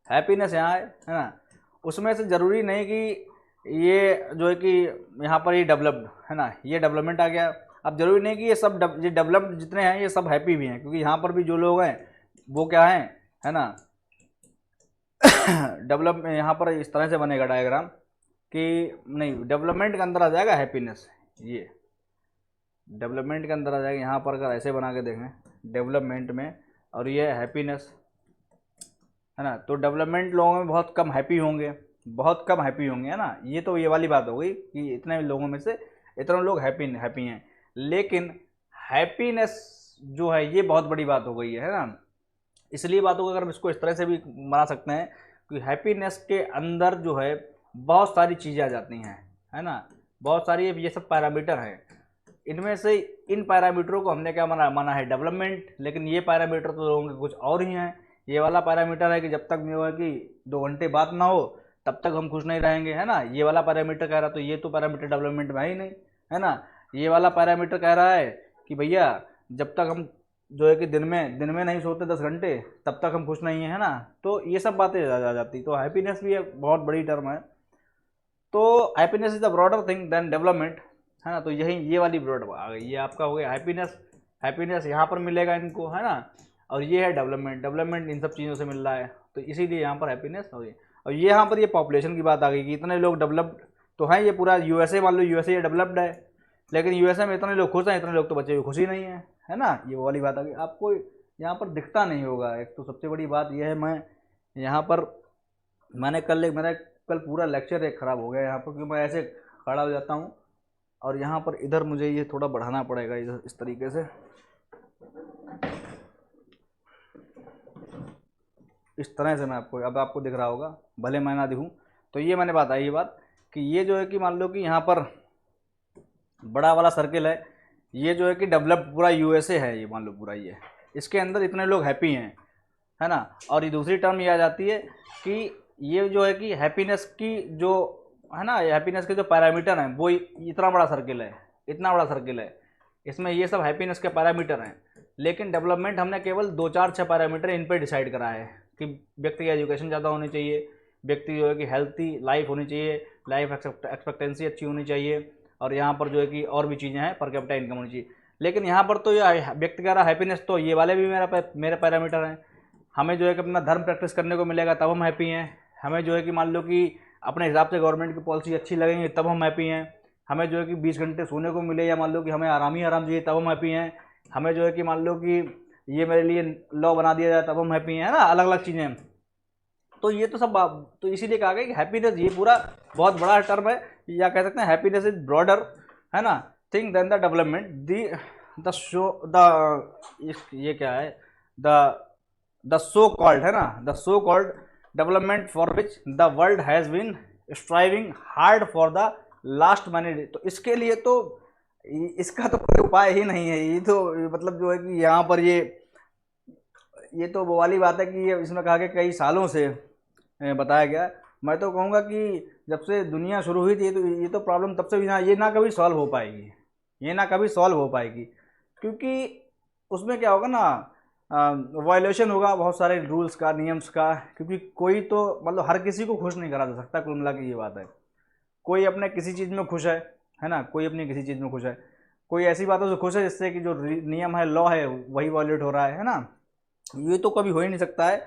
हैप्पीनेस यहाँ है ना, उसमें से ज़रूरी नहीं कि ये जो है कि यहाँ पर ये डेवलप्ड, है ना, ये डेवलपमेंट आ गया। अब जरूरी नहीं कि ये सब ये डेवलप्ड जितने हैं ये सब हैप्पी भी हैं, क्योंकि यहाँ पर भी जो लोग हैं वो क्या हैं, है ना, डेवलप यहाँ पर इस तरह से बनेगा डायग्राम कि नहीं, डेवलपमेंट के अंदर आ जाएगा हैप्पीनेस, ये डेवलपमेंट के अंदर आ जाएगा। यहाँ पर अगर ऐसे बना के देखें डेवलपमेंट में, और ये हैप्पीनेस, है ना, तो डेवलपमेंट लोगों में बहुत कम हैप्पी होंगे, बहुत कम हैप्पी होंगे, है ना। ये तो ये वाली बात हो गई कि इतने लोगों में से इतने लोग हैप्पी हैं, लेकिन हैप्पीनेस जो है ये बहुत बड़ी बात हो गई है ना। इसलिए बातों को अगर हम इसको इस तरह से भी बना सकते हैं कि हैप्पीनेस के अंदर जो है बहुत सारी चीज़ें आ जाती हैं, है ना, बहुत सारी ये सब पैरामीटर हैं। इनमें से इन पैरामीटरों को हमने क्या माना है डेवलपमेंट, लेकिन ये पैरामीटर तो लोगों के कुछ और ही हैं। ये वाला पैरामीटर है कि जब तक जो है कि 2 घंटे बात ना हो तब तक हम खुश नहीं रहेंगे, है ना। ये वाला पैरामीटर कह रहा तो ये तो पैरामीटर डेवलपमेंट में है ही नहीं, है ना। ये वाला पैरामीटर कह रहा है कि भैया जब तक हम जो है कि दिन में नहीं सोते 10 घंटे तब तक हम खुश नहीं हैं, है ना। तो ये सब बातें आ जाती। तो हैप्पीनेस भी एक बहुत बड़ी टर्म है। तो happiness is a broader thing than development, है ना। तो यही ये वाली ब्रॉड आ गई, ये आपका हो गया हैप्पीनेस। हैप्पीनेस यहाँ पर मिलेगा इनको, है ना। और ये है डेवलपमेंट, डेवलपमेंट इन सब चीज़ों से मिल रहा है, तो इसीलिए यहाँ पर हैप्पीनेस हो गई। और ये यहाँ पर ये पॉपुलेशन की बात आ गई कि इतने लोग डेवलप्ड तो हैं, ये पूरा यूएसए मान लो, यूएसए ये डेवलप्ड है, लेकिन यूएसए में इतने लोग खुश हैं, इतने लोग तो बच्चे भी खुश ही नहीं हैं, है ना। ये वाली बात आ गई। आपको यहाँ पर दिखता नहीं होगा। एक तो सबसे बड़ी बात यह है, मैं यहाँ पर मेरा कल पूरा लेक्चर एक ख़राब हो गया यहाँ पर, क्योंकि मैं ऐसे खड़ा हो जाता हूँ और यहाँ पर इधर मुझे ये थोड़ा बढ़ाना पड़ेगा इधर इस तरीके से, इस तरह से मैं अब आपको दिख रहा होगा, भले मैं ना दिखूँ। तो ये मैंने बात आई, ये बात कि ये जो है कि मान लो कि यहाँ पर बड़ा वाला सर्किल है, ये जो है कि डेवलप्ड पूरा यूएसए है, ये मान लो पूरा ये, इसके अंदर इतने लोग हैप्पी हैं, है ना। और ये दूसरी टर्म ये आ जाती है कि ये जो है कि हैप्पीनेस की जो है ना, हैप्पीनेस के जो पैरामीटर हैं वो इतना बड़ा सर्किल है, इतना बड़ा सर्किल है, इसमें ये सब हैप्पीनेस के पैरामीटर हैं। लेकिन डेवलपमेंट हमने केवल 2 4 6 पैरामीटर इन पर डिसाइड करा है कि व्यक्ति की एजुकेशन ज़्यादा होनी चाहिए, व्यक्ति जो है कि हेल्थी लाइफ होनी चाहिए, लाइफ एक्सपेक्टेंसी अच्छी होनी चाहिए, और यहाँ पर जो है कि और भी चीज़ें हैं, पर कैपिटा इनकम होनी चाहिए। लेकिन यहाँ पर तो ये व्यक्ति कह रहा हैप्पीनेस, तो ये वाले भी मेरे पैरामीटर हैं। हमें जो है कि अपना धर्म प्रैक्टिस करने को मिलेगा तब हम हैप्पी हैं। हमें जो है कि मान लो कि अपने हिसाब से गवर्नमेंट की पॉलिसी अच्छी लगेंगी तब हम हैप्पी हैं। हमें जो है कि 20 घंटे सोने को मिले, या मान लो कि हमें आराम ही आराम चाहिए तब हम हैप्पी हैं। हमें जो है कि मान लो कि ये मेरे लिए लॉ बना दिया जाए तब हम हैप्पी हैं, है ना, अलग अलग चीज़ें। तो ये तो सब तो इसीलिए कहा गया कि हैप्पीनेस ये पूरा बहुत बड़ा टर्म है, या कह सकते हैं हैप्पीनेस इज ब्रॉडर, है ना, thing than the development the show the ये क्या है द सो कॉल्ड, है ना, the so called development for which the world has been striving hard for the last many day. तो इसके लिए तो इसका तो कोई उपाय ही नहीं है। ये तो मतलब जो है कि यहाँ पर ये तो वो वाली बात है कि ये इसमें कहा कि कई सालों से बताया गया। मैं तो कहूँगा कि जब से दुनिया शुरू हुई थी तो ये तो प्रॉब्लम तब से भी ये ना कभी सॉल्व हो पाएगी, ये ना कभी सॉल्व हो पाएगी, क्योंकि उसमें क्या होगा ना, वायलेशन होगा बहुत सारे रूल्स का, नियम्स का, क्योंकि कोई तो मतलब हर किसी को खुश नहीं करा जा सकता। कुल मिला के ये बात है, कोई अपने किसी चीज़ में खुश है ना, कोई अपनी किसी चीज़ में खुश है, कोई ऐसी बातों से खुश है जिससे कि जो नियम है, लॉ है, वही वायलेट हो रहा है ना। ये तो कभी हो ही नहीं सकता है।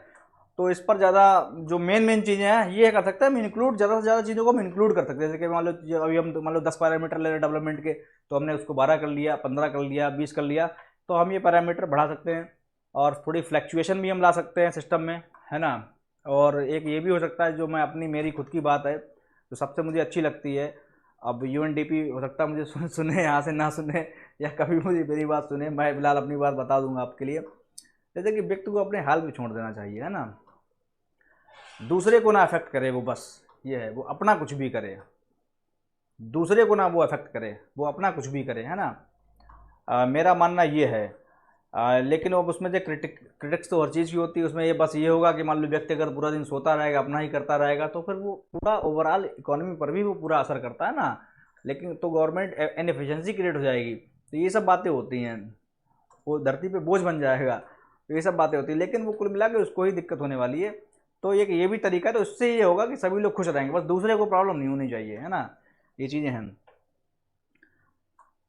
तो इस पर ज़्यादा जो मेन चीज़ें हैं ये कर सकते हैं हम इंक्लूड, ज़्यादा से ज़्यादा चीज़ों को हम इंक्लूड कर सकते हैं। जैसे कि मान लो अभी हम मान लो 10 पैरामीटर ले रहे हैं डेवलपमेंट के, तो हमने उसको 12 कर लिया, 15 कर लिया, 20 कर लिया, तो हम ये पैरामीटर बढ़ा सकते हैं। और थोड़ी फ्लैक्चुएशन भी हम ला सकते हैं सिस्टम में, है ना। और एक ये भी हो सकता है, जो मैं अपनी मेरी खुद की बात है जो सबसे मुझे अच्छी लगती है, अब यूएनडीपी हो सकता है मुझे सुने यहाँ से ना सुने, या कभी मुझे मेरी बात सुने, मैं फिलहाल अपनी बात बता दूंगा आपके लिए। जैसे कि व्यक्ति को अपने हाल में छोड़ देना चाहिए, है ना, दूसरे को ना अफेक्ट करे वो, बस ये है, वो अपना कुछ भी करे, दूसरे को ना वो अफेक्ट करे, वो अपना कुछ भी करे, है ना। मेरा मानना ये है। लेकिन अब उसमें जो क्रिटिक्स तो हर चीज़ की होती है, उसमें ये बस ये होगा कि मान लो व्यक्ति अगर पूरा दिन सोता रहेगा, अपना ही करता रहेगा, तो फिर वो पूरा ओवरऑल इकोनॉमी पर भी वो पूरा असर करता है ना। लेकिन तो गवर्नमेंट इनएफिशिएंसी क्रिएट हो जाएगी, तो ये सब बातें होती हैं, वो धरती पे बोझ बन जाएगा, तो ये सब बातें होती हैं। लेकिन वो कुल मिला के उसको ही दिक्कत होने वाली है। तो ये भी तरीका है, तो इससे ये होगा कि सभी लोग खुश रहेंगे, बस दूसरे को प्रॉब्लम नहीं होनी चाहिए, है ना। ये चीज़ें हैं।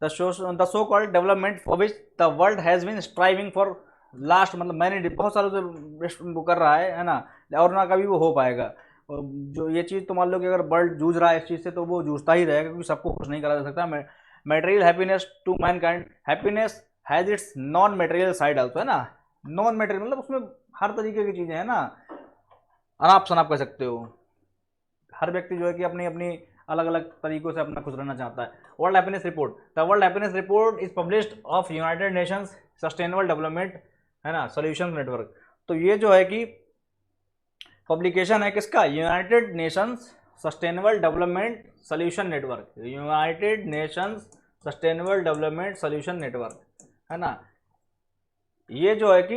The so called development for which the world has been striving for last, मतलब मैंने बहुत सालों से वो कर रहा है ना, और ना कभी वो हो पाएगा। जो ये चीज़ तो मान लो कि अगर वर्ल्ड जूझ रहा है इस चीज़ से, तो वो जूझता ही रहेगा, क्योंकि सबको खुश नहीं करा जा सकता। Material happiness to mankind, happiness has its non material side also, है ना। नॉन मटेरियल मतलब उसमें हर तरीके की चीज़ें हैं ना, अनाप शनाप कह सकते हो। हर व्यक्ति जो है कि अपनी अपनी अलग अलग तरीकों से अपना खुश रहना चाहता है। World happiness report, the world happiness report is published of United Nations sustainable development है ना सॉल्यूशन नेटवर्क। तो ये जो है कि पब्लिकेशन है किसका, United Nations sustainable development solution network, United Nations sustainable development solution network है ना। ये जो है कि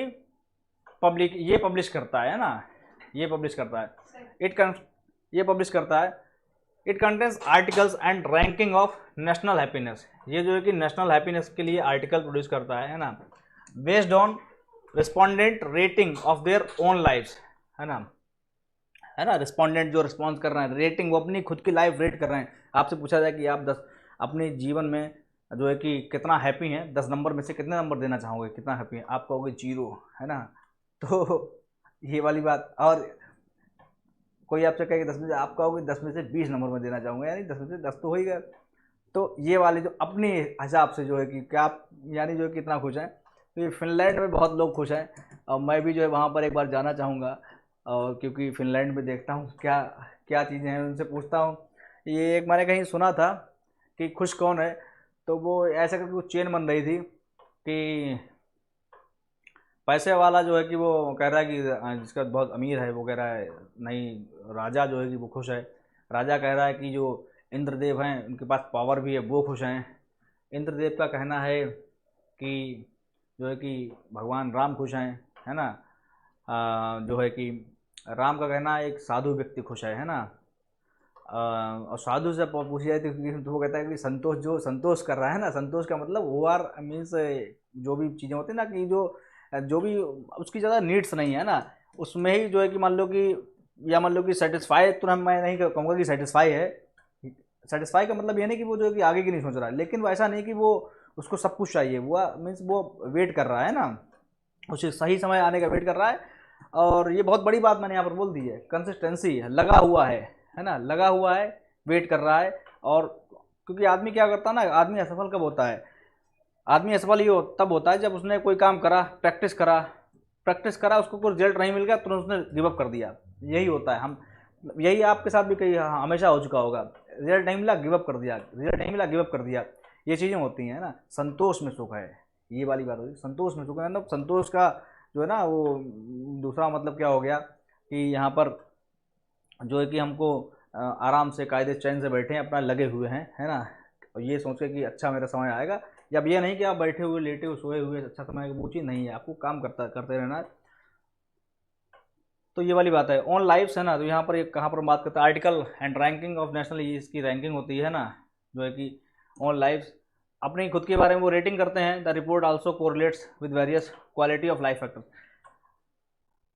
ये पब्लिश करता है ना, ये पब्लिश करता है, ये पब्लिश करता है। It contains articles and ranking of national happiness, ये जो है कि नेशनल हैप्पीनेस के लिए आर्टिकल प्रोड्यूस करता है ना, based on respondent rating of their own lifes है ना, रिस्पोंडेंट जो रिस्पॉन्स कर रहे हैं, रेटिंग वो अपनी खुद की लाइफ रेट कर रहे हैं। आपसे पूछा जाए कि आप 10 अपने जीवन में जो है कि कितना हैप्पी हैं, 10 नंबर में से कितने नंबर देना चाहोगे, कितना हैप्पी हैं, आप कहोगे 0 है ना। तो ये वाली बात, और कोई आपसे कहेगा 10 में से, आप कहोगे 10 में से 20 नंबर में देना चाहूँगा, यानी 10 में से 10 तो हो ही गया। तो ये वाले जो अपने हिसाब से जो है कि क्या आप यानी जो है कितना खुश हैं, तो ये फिनलैंड में बहुत लोग खुश हैं, और मैं भी जो है वहाँ पर एक बार जाना चाहूँगा, और क्योंकि फिनलैंड में देखता हूँ क्या क्या चीज़ें हैं, उनसे पूछता हूँ। ये एक मैंने कहीं सुना था कि खुश कौन है, तो वो ऐसा करके वो चेन बन रही थी कि पैसे वाला जो है कि वो कह रहा है कि जिसका बहुत अमीर है वो कह रहा है नहीं, राजा जो है कि वो खुश है। राजा कह रहा है कि जो इंद्रदेव हैं उनके पास पावर भी है वो खुश हैं। इंद्रदेव का कहना है कि जो है कि भगवान राम खुश हैं है ना। जो है कि राम का कहना है एक साधु व्यक्ति खुश है ना। और साधु से पूछी जाए तो वो कहता है कि संतोष, जो संतोष कर रहा है ना, संतोष का मतलब वो आर मीन्स जो भी चीज़ें होती है ना कि जो भी उसकी ज़्यादा नीड्स नहीं है ना, उसमें ही जो है कि मान लो कि, या मान लो कि सेटिस्फाई, तो मैं नहीं कहूँगा कि सेटिस्फाई है। सेटिस्फाई का मतलब ये नहीं कि वो जो है कि आगे की नहीं सोच रहा है, लेकिन वो ऐसा नहीं कि वो उसको सब कुछ चाहिए, वो मीन्स वो वेट कर रहा है ना, उसे सही समय आने का वेट कर रहा है। और ये बहुत बड़ी बात मैंने यहाँ पर बोल दी है, कंसिस्टेंसी है, लगा हुआ है ना, लगा हुआ है, वेट कर रहा है। और क्योंकि आदमी क्या करता है ना, आदमी असफल कब होता है, आदमी असफल ये तब होता है जब उसने कोई काम करा, प्रैक्टिस करा, उसको कोई रिजल्ट नहीं मिल गया तो उसने गिवअप कर दिया। यही होता है, हम यही आपके साथ भी कई हमेशा हो चुका होगा, रिजल्ट नहीं मिला गिवअप कर दिया, रिजल्ट नहीं मिला गिवअप कर दिया, ये चीज़ें होती हैं ना। संतोष में सुख है, ये वाली बात होगी, संतोष में सुख है ना। संतोष का जो है ना वो दूसरा मतलब क्या हो गया कि यहाँ पर जो है कि हमको आराम से कायदे चैन से बैठे हैं, अपना लगे हुए हैं है ना, और ये सोच के कि अच्छा मेरा समय आएगा। जब ये नहीं कि आप बैठे हुए, लेटे हुए, सोए हुए अच्छा समय, वो चीज़ नहीं है, आपको काम करते रहना है। तो ये वाली बात है। ऑन लाइफ्स है ना, तो यहाँ पर ये कहाँ पर बात करता है, article and ranking of national, ये इसकी रैंकिंग होती है ना, जो है कि ऑन लाइफ्स अपनी खुद के बारे में वो रेटिंग करते हैं। The report also correlates with various quality of life factors.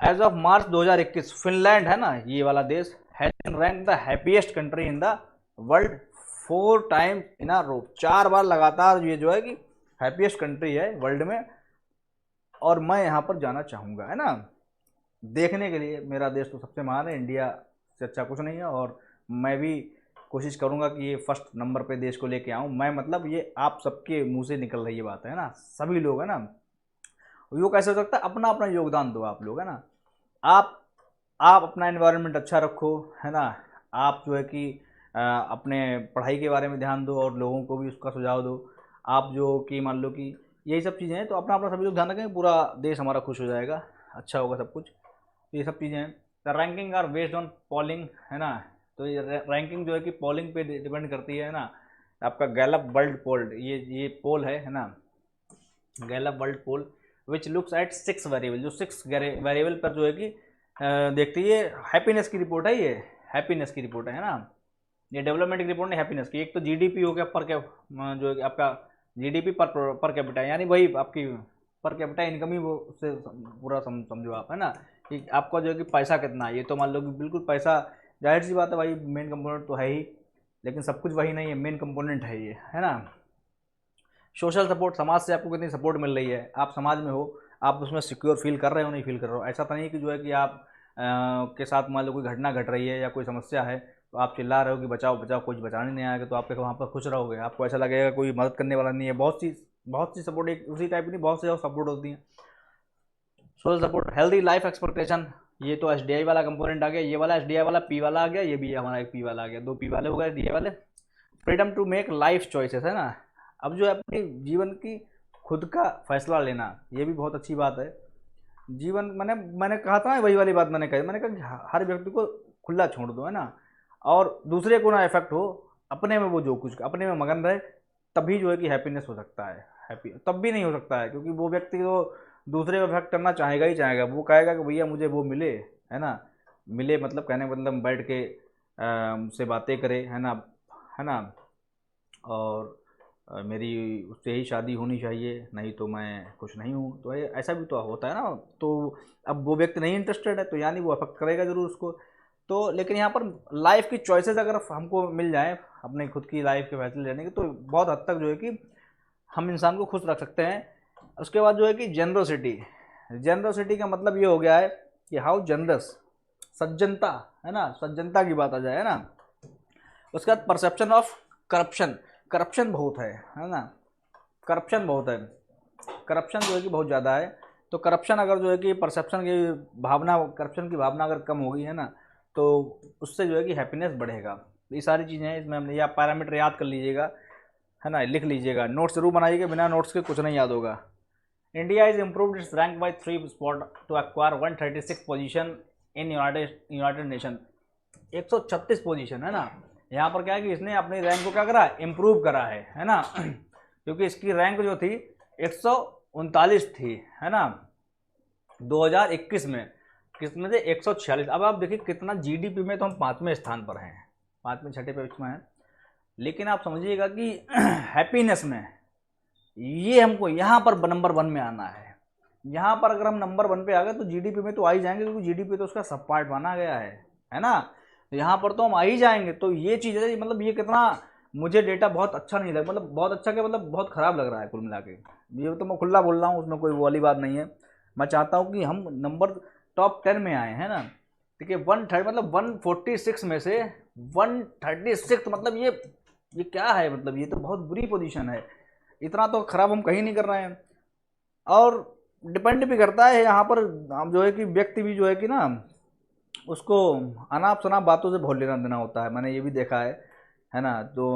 As of March 2021 Finland है ना, ये वाला देश has been rank the happiest country in the world 4 times in a row, 4 बार लगातार ये जो है कि हैप्पीएस्ट कंट्री है वर्ल्ड में। और मैं यहाँ पर जाना चाहूँगा है ना, देखने के लिए। मेरा देश तो सबसे महान है, इंडिया से अच्छा कुछ नहीं है, और मैं भी कोशिश करूँगा कि ये फर्स्ट नंबर पे देश को लेके आऊँ मैं। मतलब ये आप सबके मुंह से निकल रही है बात है ना, सभी लोग है ना। वो कैसे हो सकता है, अपना अपना योगदान दो आप लोग है ना। आप अपना एनवायरनमेंट अच्छा रखो है ना, आप जो है कि अपने पढ़ाई के बारे में ध्यान दो और लोगों को भी उसका सुझाव दो। आप जो कि मान लो कि यही सब चीज़ें हैं, तो अपना अपना सभी लोग ध्यान रखें, पूरा देश हमारा खुश हो जाएगा, अच्छा होगा सब कुछ। तो ये सब चीज़ें हैं। The ranking are based on polling है ना, तो ये रैंकिंग जो है कि पोलिंग पे डिपेंड करती है ना। आपका गैलप वर्ल्ड पोल, ये पोल है ना, Gallup world poll which looks at 6 variable, जो 6 वेरिएबल पर जो है कि देखती है। हैप्पीनेस की रिपोर्ट है ये, हैप्पीनेस की रिपोर्ट है ना, ये डेवलपमेंट की रिपोर्ट नहीं, हैप्पीनेस की। एक तो जीडीपी हो गया पर जो है आपका जीडीपी पर कैपिटा, यानी वही आपकी पर कैपिटा इनकम ही वो उससे पूरा समझो आप है ना, कि आपका जो है कि पैसा कितना है। ये तो मान लो कि बिल्कुल पैसा, जाहिर सी बात है भाई, मेन कंपोनेंट तो है ही, लेकिन सब कुछ वही नहीं है, मेन कंपोनेंट है ये है ना। सोशल सपोर्ट, समाज से आपको कितनी सपोर्ट मिल रही है, आप समाज में हो, आप उसमें सिक्योर फील कर रहे हो नहीं फील कर रहे हो। ऐसा तो नहीं कि जो है कि आप के साथ मान लो कोई घटना घट रही है या कोई समस्या है तो आप चिल्ला रहे हो कि बचाओ बचाओ, कुछ बचाने नहीं आएगा, तो आपके वहाँ पर खुश रहोगे, आपको ऐसा लगेगा कोई मदद करने वाला नहीं है। बहुत सी सपोर्ट, एक उसी टाइप की नहीं, बहुत सी सपोर्ट होती हैं। Social support, healthy life expectation, ये तो एसडीआई वाला कंपोनेंट आ गया, ये वाला एसडीआई वाला पी वाला आ गया, ये भी हमारा एक पी वाला आ गया, 2 पी वाले हो गए एसडीआई वाले। Freedom to make life choices है ना, अब जो है अपनी जीवन की खुद का फैसला लेना, ये भी बहुत अच्छी बात है। जीवन मैंने कहा था ना, वही वाली बात मैंने कहा कि हर व्यक्ति को खुला छोड़ दो, है ना, और दूसरे को ना इफेक्ट हो, अपने में वो जो कुछ अपने में मगन रहे, तभी जो है कि हैप्पीनेस हो सकता है। हैप्पी तब भी नहीं हो सकता है, क्योंकि वो व्यक्ति तो दूसरे को इफेक्ट करना चाहेगा ही चाहेगा। वो कहेगा कि भैया मुझे वो मिले, है ना, मिले मतलब कहने का मतलब बैठ के मुझसे बातें करे, है ना, और मेरी उससे ही शादी होनी चाहिए, नहीं तो मैं कुछ नहीं हूँ। तो ऐसा भी तो होता है ना। तो अब वो व्यक्ति नहीं इंटरेस्टेड है, तो यानी वो अफेक्ट करेगा जरूर उसको। तो लेकिन यहाँ पर लाइफ की चॉइसेस अगर हमको मिल जाए, अपने खुद की लाइफ के फैसले लेने के, तो बहुत हद तक जो है कि हम इंसान को खुश रख सकते हैं। उसके बाद जो है कि जेनरोसिटी, जेनरोसिटी का मतलब ये हो गया है कि हाउ जनरस, सज्जनता, है ना, सज्जनता की बात आ जाए, है ना। उसके बाद परसेप्शन ऑफ करप्शन, करप्शन बहुत है ना, करप्शन बहुत है, करप्शन जो है कि बहुत ज़्यादा है। तो करप्शन अगर जो है कि परसेप्शन की भावना, करप्शन की भावना अगर कम होगी, है ना, तो उससे जो है कि हैप्पीनेस बढ़ेगा। ये सारी चीज़ें हैं इसमें, हमने या पैरामीटर याद कर लीजिएगा, है ना, लिख लीजिएगा, नोट्स जरूर बनाइएगा, बिना नोट्स के कुछ नहीं याद होगा। India is improved its rank by 3 spot to acquire 136 position in United Nation. 136 position, है ना। यहाँ पर क्या है कि इसने अपनी रैंक को क्या करा, इम्प्रूव करा है ना क्योंकि इसकी रैंक जो थी 139 थी, है ना, 2021 में, किसमें से 146। अब आप देखिए कितना, जीडीपी में तो हम 5वें स्थान पर हैं, 5वें 6ठे पे में हैं, लेकिन आप समझिएगा कि हैप्पीनेस में ये हमको यहाँ पर नंबर 1 में आना है। यहाँ पर अगर हम नंबर 1 पे आ गए तो जीडीपी में तो आ ही जाएंगे, क्योंकि जीडीपी तो उसका सब पार्ट माना गया है ना। तो यहाँ पर तो हम आ ही जाएंगे। तो ये चीज़ है, मतलब ये कितना, मुझे डेटा बहुत अच्छा नहीं लगा, मतलब बहुत अच्छा क्या, मतलब बहुत ख़राब लग रहा है कुल मिला के। ये तो मैं खुला बोल रहा हूँ, उसमें कोई वो वाली बात नहीं है। मैं चाहता हूँ कि हम नंबर टॉप 10 में आए, है ना। देखिए 130 मतलब 146 में से 136, मतलब ये क्या है, मतलब ये तो बहुत बुरी पोजीशन है। इतना तो खराब हम कहीं नहीं कर रहे हैं। और डिपेंड भी करता है यहाँ पर, हम जो है कि व्यक्ति भी जो है कि ना, उसको अनाप शनाप बातों से बहुत लेना देना होता है, मैंने ये भी देखा है ना। तो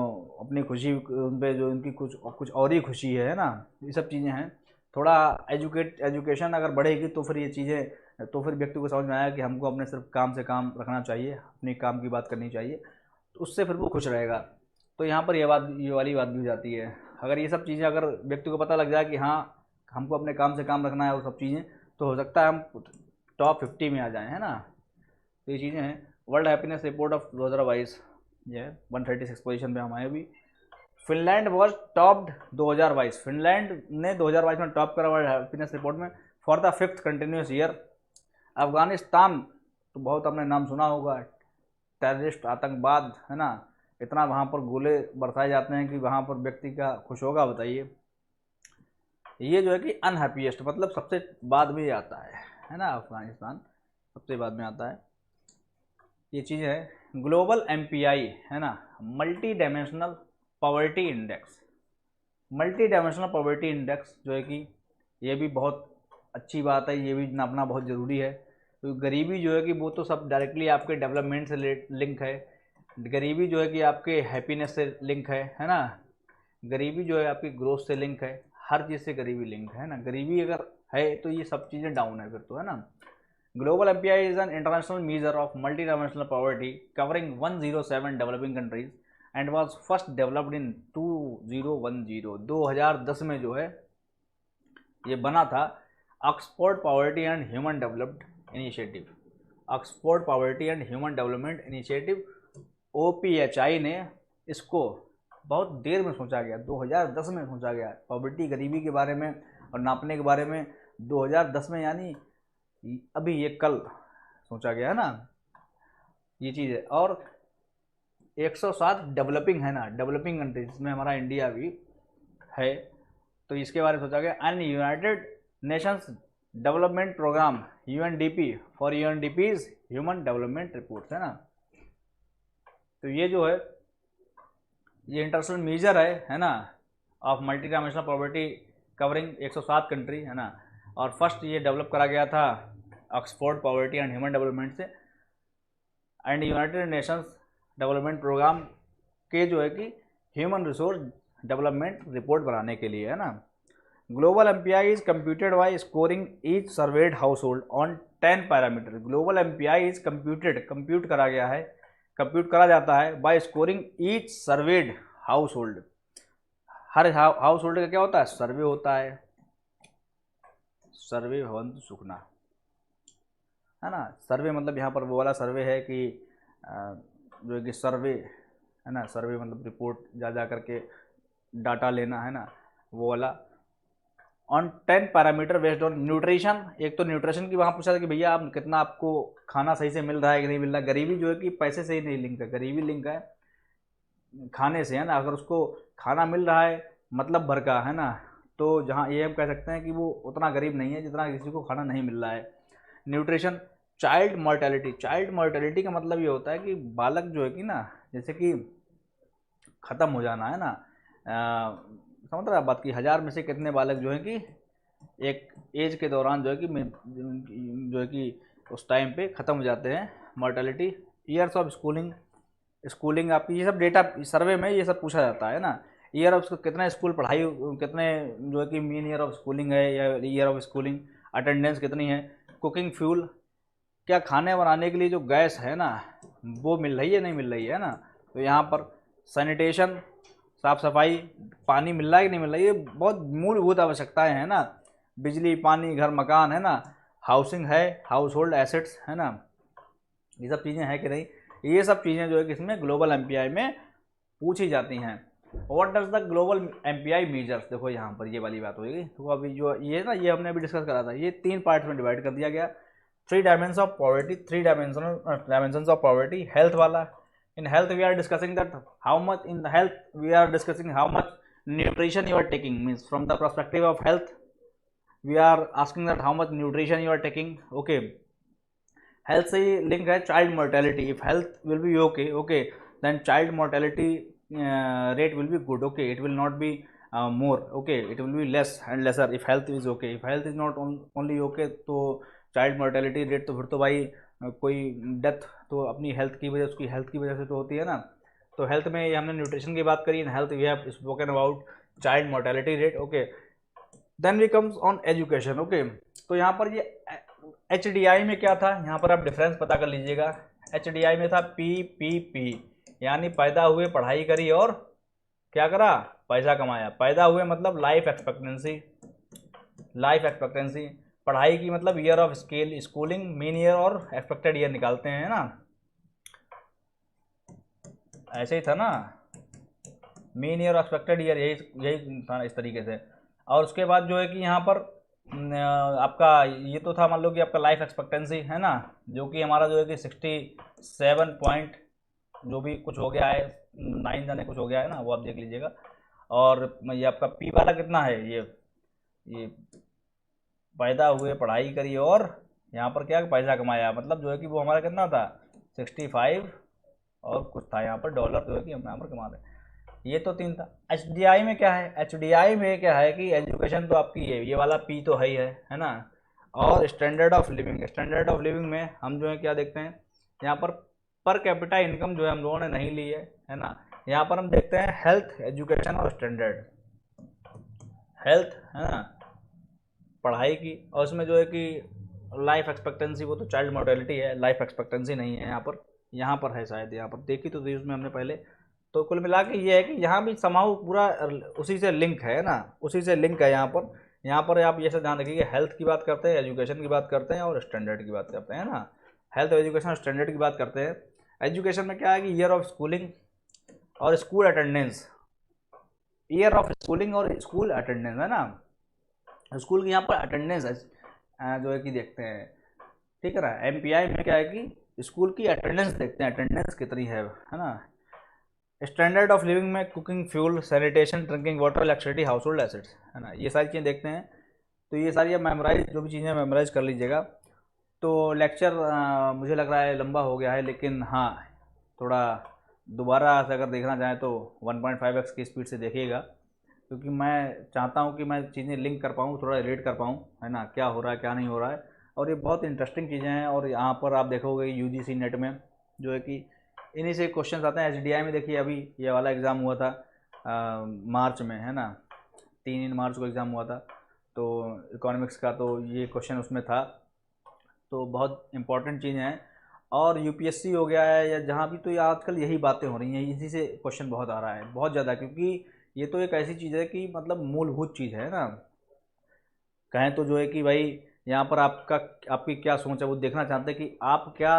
अपनी खुशी उन पर जो इनकी कुछ और ही खुशी है ना, ये सब चीज़ें हैं। थोड़ा एजुकेशन अगर बढ़ेगी तो फिर ये चीज़ें, तो फिर व्यक्ति को समझ में आया कि हमको अपने सिर्फ काम से काम रखना चाहिए, अपने काम की बात करनी चाहिए, तो उससे फिर वो खुश रहेगा। तो यहाँ पर ये वाली बात भी हो जाती है। अगर ये सब चीज़ें अगर व्यक्ति को पता लग जाए कि हाँ हमको अपने काम से काम रखना है, वो सब चीज़ें, तो हो सकता है हम टॉप 50 में आ जाएं, है ना। तो ये चीज़ें हैं। वर्ल्ड हैप्पीनेस रिपोर्ट ऑफ 2022, ये 136 पोजीशन पे हम आए अभी। फिनलैंड वॉज टॉप्ड 2022, फिनलैंड ने 2022 में टॉप करा वर्ल्ड हैप्पीनेस रिपोर्ट में for the 5th continuous year. Afghanistan तो बहुत आपने नाम सुना होगा, टेररिस्ट, आतंकवाद, है ना, इतना वहाँ पर गोले बरसाए जाते हैं कि वहाँ पर व्यक्ति का खुश होगा, बताइए। ये जो है कि अनहैप्पीएस्ट, मतलब सबसे बाद में आता है ना, अफगानिस्तान सबसे बाद में आता है। ये चीज़ है। ग्लोबल एमपीआई, है ना, multi dimensional poverty index, multi dimensional poverty index जो है कि ये भी बहुत अच्छी बात है, ये भी नापना बहुत ज़रूरी है। तो गरीबी जो है कि वो तो सब डायरेक्टली आपके डेवलपमेंट से लिंक है, गरीबी जो है कि आपके हैप्पीनेस से लिंक है ना, गरीबी जो है आपकी ग्रोथ से लिंक है, हर चीज़ से गरीबी लिंक है ना। गरीबी अगर है तो ये सब चीज़ें डाउन है फिर तो, है ना। Global MPI is an international measure of multi dimensional poverty covering 107 developing countries and was first developed in 2010, 2010 में जो है ये बना था। Oxford poverty and human developed initiative, Oxford poverty and human development initiative, OPHI ने इसको बहुत देर में सोचा गया, 2010 में सोचा गया, पॉवर्टी गरीबी के बारे में और नापने के बारे में 2010 में, यानी अभी ये कल सोचा गया है ना, ये चीज़ है। और 107 डेवलपिंग, है ना, डेवलपिंग कंट्रीज, जिसमें हमारा इंडिया भी है, तो इसके बारे में सोचा गया। And United Nations development programme UNDP for UNDP's human development reports, है ना। तो ये जो है ये इंटरनेशनल मेजर है ना, of multi dimensional poverty covering 107 country, है ना। और फर्स्ट ये डेवलप करा गया था Oxford poverty and human development से, and United Nations development programme के जो है कि ह्यूमन रिसोर्स डेवलपमेंट रिपोर्ट बनाने के लिए, है ना। Global MPI is computed by scoring each surveyed household on 10 parameter. Global MPI is compute करा गया है, कंप्यूट करा जाता है by scoring each surveyed household. हर हाउस होल्ड का क्या होता है, सर्वे होता है, सर्वे भवन्तु सुखना, है ना। सर्वे मतलब यहाँ पर वो वाला सर्वे है कि जो है कि सर्वे है ना, सर्वे मतलब रिपोर्ट जा करके डाटा लेना, है ना, वो वाला। On 10 parameter based on nutrition, एक तो न्यूट्रिशन की वहाँ पूछा था कि भैया आप कितना, आपको खाना सही से मिल रहा है कि नहीं मिल रहा। गरीबी जो है कि पैसे से ही नहीं लिंक है, गरीबी लिंक है खाने से, है ना। अगर उसको खाना मिल रहा है मतलब भर का, है ना, तो जहाँ ये हम कह सकते हैं कि वो उतना गरीब नहीं है जितना किसी को खाना नहीं मिल रहा है। Nutrition. Child mortality, child mortality का मतलब ये होता है कि बालक जो है कि ना, जैसे कि ख़त्म हो जाना, है ना। समझ रहे आप बात की, 1000 में से कितने बालक जो है कि एक एज के दौरान जो है कि उस टाइम पे ख़त्म हो जाते हैं। Mortality. Years of schooling, schooling आपकी ये सब डेटा सर्वे में ये सब पूछा जाता है ना। ईयर ऑफ कितना स्कूल पढ़ाई, कितने जो है कि मीन ईयर ऑफ स्कूलिंग है या ईयर ऑफ स्कूलिंग, अटेंडेंस कितनी है। कुकिंग फ्यूल, क्या खाने बनाने के लिए जो गैस है ना वो मिल रही है नहीं मिल रही है ना। तो यहाँ पर सैनिटेशन, साफ़ सफाई, पानी मिल रहा है कि नहीं मिल रहा है, ये बहुत मूलभूत आवश्यकताएं हैं ना। बिजली, पानी, घर मकान, है ना। हाउसिंग है, हाउस होल्ड एसेट्स, है ना, ये सब चीज़ें हैं कि नहीं। ये सब चीज़ें जो है कि इसमें ग्लोबल एमपीआई में पूछी जाती हैं। What does the global MPI measures, देखो यहाँ पर ये वाली बात होगी। तो अभी जो ये ना, ये हमने अभी डिस्कस करा था, ये 3 पार्ट्स में डिवाइड कर दिया गया। 3 dimension of poverty, 3 dimensions of poverty. Health वाला, in health we are discussing that how much, in health we are discussing how much nutrition you are taking, means from the perspective of health we are asking that how much nutrition you are taking. Okay, health से लिंक है child mortality. If health will be okay, okay, then child mortality rate will be good, okay, it will not be more, okay, it will be less and lesser if health is okay. If health is not only okay, तो चाइल्ड मोर्टेलिटी रेट तो फिर तो भाई कोई डेथ तो अपनी हेल्थ की वजह, उसकी हेल्थ की वजह से तो होती है ना। तो हेल्थ में हमने न्यूट्रिशन की बात करी, in health we have spoken about child mortality rate, okay. Then we comes on education, okay. तो यहाँ पर ये HDI में क्या था, यहाँ पर आप डिफरेंस पता कर लीजिएगा। HDI में था PPP, यानी पैदा हुए, पढ़ाई करी और क्या करा, पैसा कमाया। पैदा हुए मतलब लाइफ एक्सपेक्टेंसी, लाइफ एक्सपेक्टेंसी। पढ़ाई की मतलब year of scale, schooling, mean year और एक्सपेक्टेड ईयर निकालते हैं ना, ऐसे ही था ना, मीन ईयर एक्सपेक्टेड ईयर, यही था इस तरीके से। और उसके बाद जो है कि यहाँ पर आपका ये तो था, मान लो कि आपका लाइफ एक्सपेक्टेंसी है ना, जो कि हमारा जो है कि 67 पॉइंट जो भी कुछ हो गया है, 9 जाने कुछ हो गया है ना, वो आप देख लीजिएगा। और ये आपका पी वाला कितना है, ये पैदा हुए, पढ़ाई करी और यहाँ पर क्या पैसा कमाया, मतलब जो है कि वो हमारा कितना था 65 और कुछ था यहाँ पर डॉलर जो है कि हम यहाँ पर कमा रहे हैं। ये तो 3 था। HDI में क्या है, HDI में क्या है कि एजुकेशन तो आपकी ये वाला पी तो है ना। और standard of living, standard of living में हम जो है क्या देखते हैं, यहाँ पर कैपिटा इनकम जो है हम लोगों ने नहीं ली है ना। यहाँ पर हम देखते हैं हेल्थ, एजुकेशन और स्टैंडर्ड। हेल्थ है ना, पढ़ाई की, और उसमें जो है कि लाइफ एक्सपेक्टेंसी, वो तो चाइल्ड मोर्टेलिटी है, लाइफ एक्सपेक्टेंसी नहीं है यहाँ पर है शायद, यहाँ पर देखी तो थी उसमें हमने पहले। तो कुल मिला के ये है कि यहाँ भी समाऊ पूरा उसी से लिंक है ना, उसी से लिंक है यहाँ पर आप ये सब ध्यान रखिए, हेल्थ की बात करते हैं, एजुकेशन की बात करते हैं और स्टैंडर्ड की बात करते हैं ना। हेल्थ, एजुकेशन और स्टैंडर्ड की बात करते हैं। एजुकेशन में क्या है कि ईयर ऑफ स्कूलिंग और school attendance, year of schooling और स्कूल अटेंडेंस, है ना। स्कूल की यहाँ पर अटेंडेंस जो है कि देखते हैं, ठीक है ना। एमपीआई में क्या है कि स्कूल की अटेंडेंस देखते हैं, अटेंडेंस कितनी है ना। स्टैंडर्ड ऑफ लिविंग में cooking fuel, sanitation, drinking water, electricity, house hold assets, है ना, ये सारी चीज़ें देखते हैं। तो ये सारी आप मेमोराइज, जो भी चीज़ें मेमोराइज कर लीजिएगा। तो लेक्चर मुझे लग रहा है लंबा हो गया है, लेकिन हाँ थोड़ा दोबारा से अगर देखना चाहें तो 1.5x की स्पीड से देखिएगा, क्योंकि मैं चाहता हूँ कि मैं चीज़ें लिंक कर पाऊँ, थोड़ा रिलेट कर पाऊँ, है ना, क्या हो रहा है क्या नहीं हो रहा है। और ये बहुत इंटरेस्टिंग चीज़ें हैं। और यहाँ पर आप देखोगे यूजीसी नेट में जो है कि इन्हीं से क्वेश्चंस आते हैं। HDI में देखिए अभी ये वाला एग्ज़ाम हुआ था मार्च में, है ना, 3 मार्च को एग्ज़ाम हुआ था। तो इकोनॉमिक्स का तो ये क्वेश्चन उसमें था, तो बहुत इंपॉर्टेंट चीज़ है। और यूपीएससी हो गया है या जहाँ भी, तो ये आजकल यही बातें हो रही हैं, इसी से क्वेश्चन बहुत आ रहा है, बहुत ज़्यादा, क्योंकि ये तो एक ऐसी चीज़ है कि मतलब मूलभूत चीज़ है ना। कहें तो जो है कि भाई यहाँ पर आपकी क्या सोच है, वो देखना चाहते हैं कि आप क्या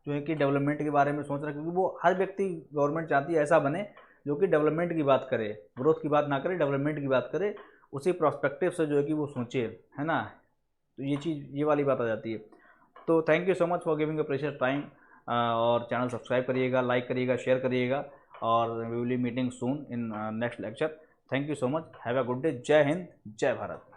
जो है कि डेवलपमेंट के बारे में सोच रहे हैं, क्योंकि वो हर व्यक्ति, गवर्नमेंट चाहती है ऐसा बने जो कि डेवलपमेंट की बात करे, ग्रोथ की बात ना करे, डेवलपमेंट की बात करे, उसी प्रोस्पेक्टिव से जो है कि वो सोचे, है ना। तो ये चीज़, ये वाली बात आ जाती है। तो thank you so much for giving a precious time, और चैनल सब्सक्राइब करिएगा, लाइक करिएगा, शेयर करिएगा, और we will be meeting soon in next lecture. Thank you so much, have a good day, जय हिंद, जय भारत।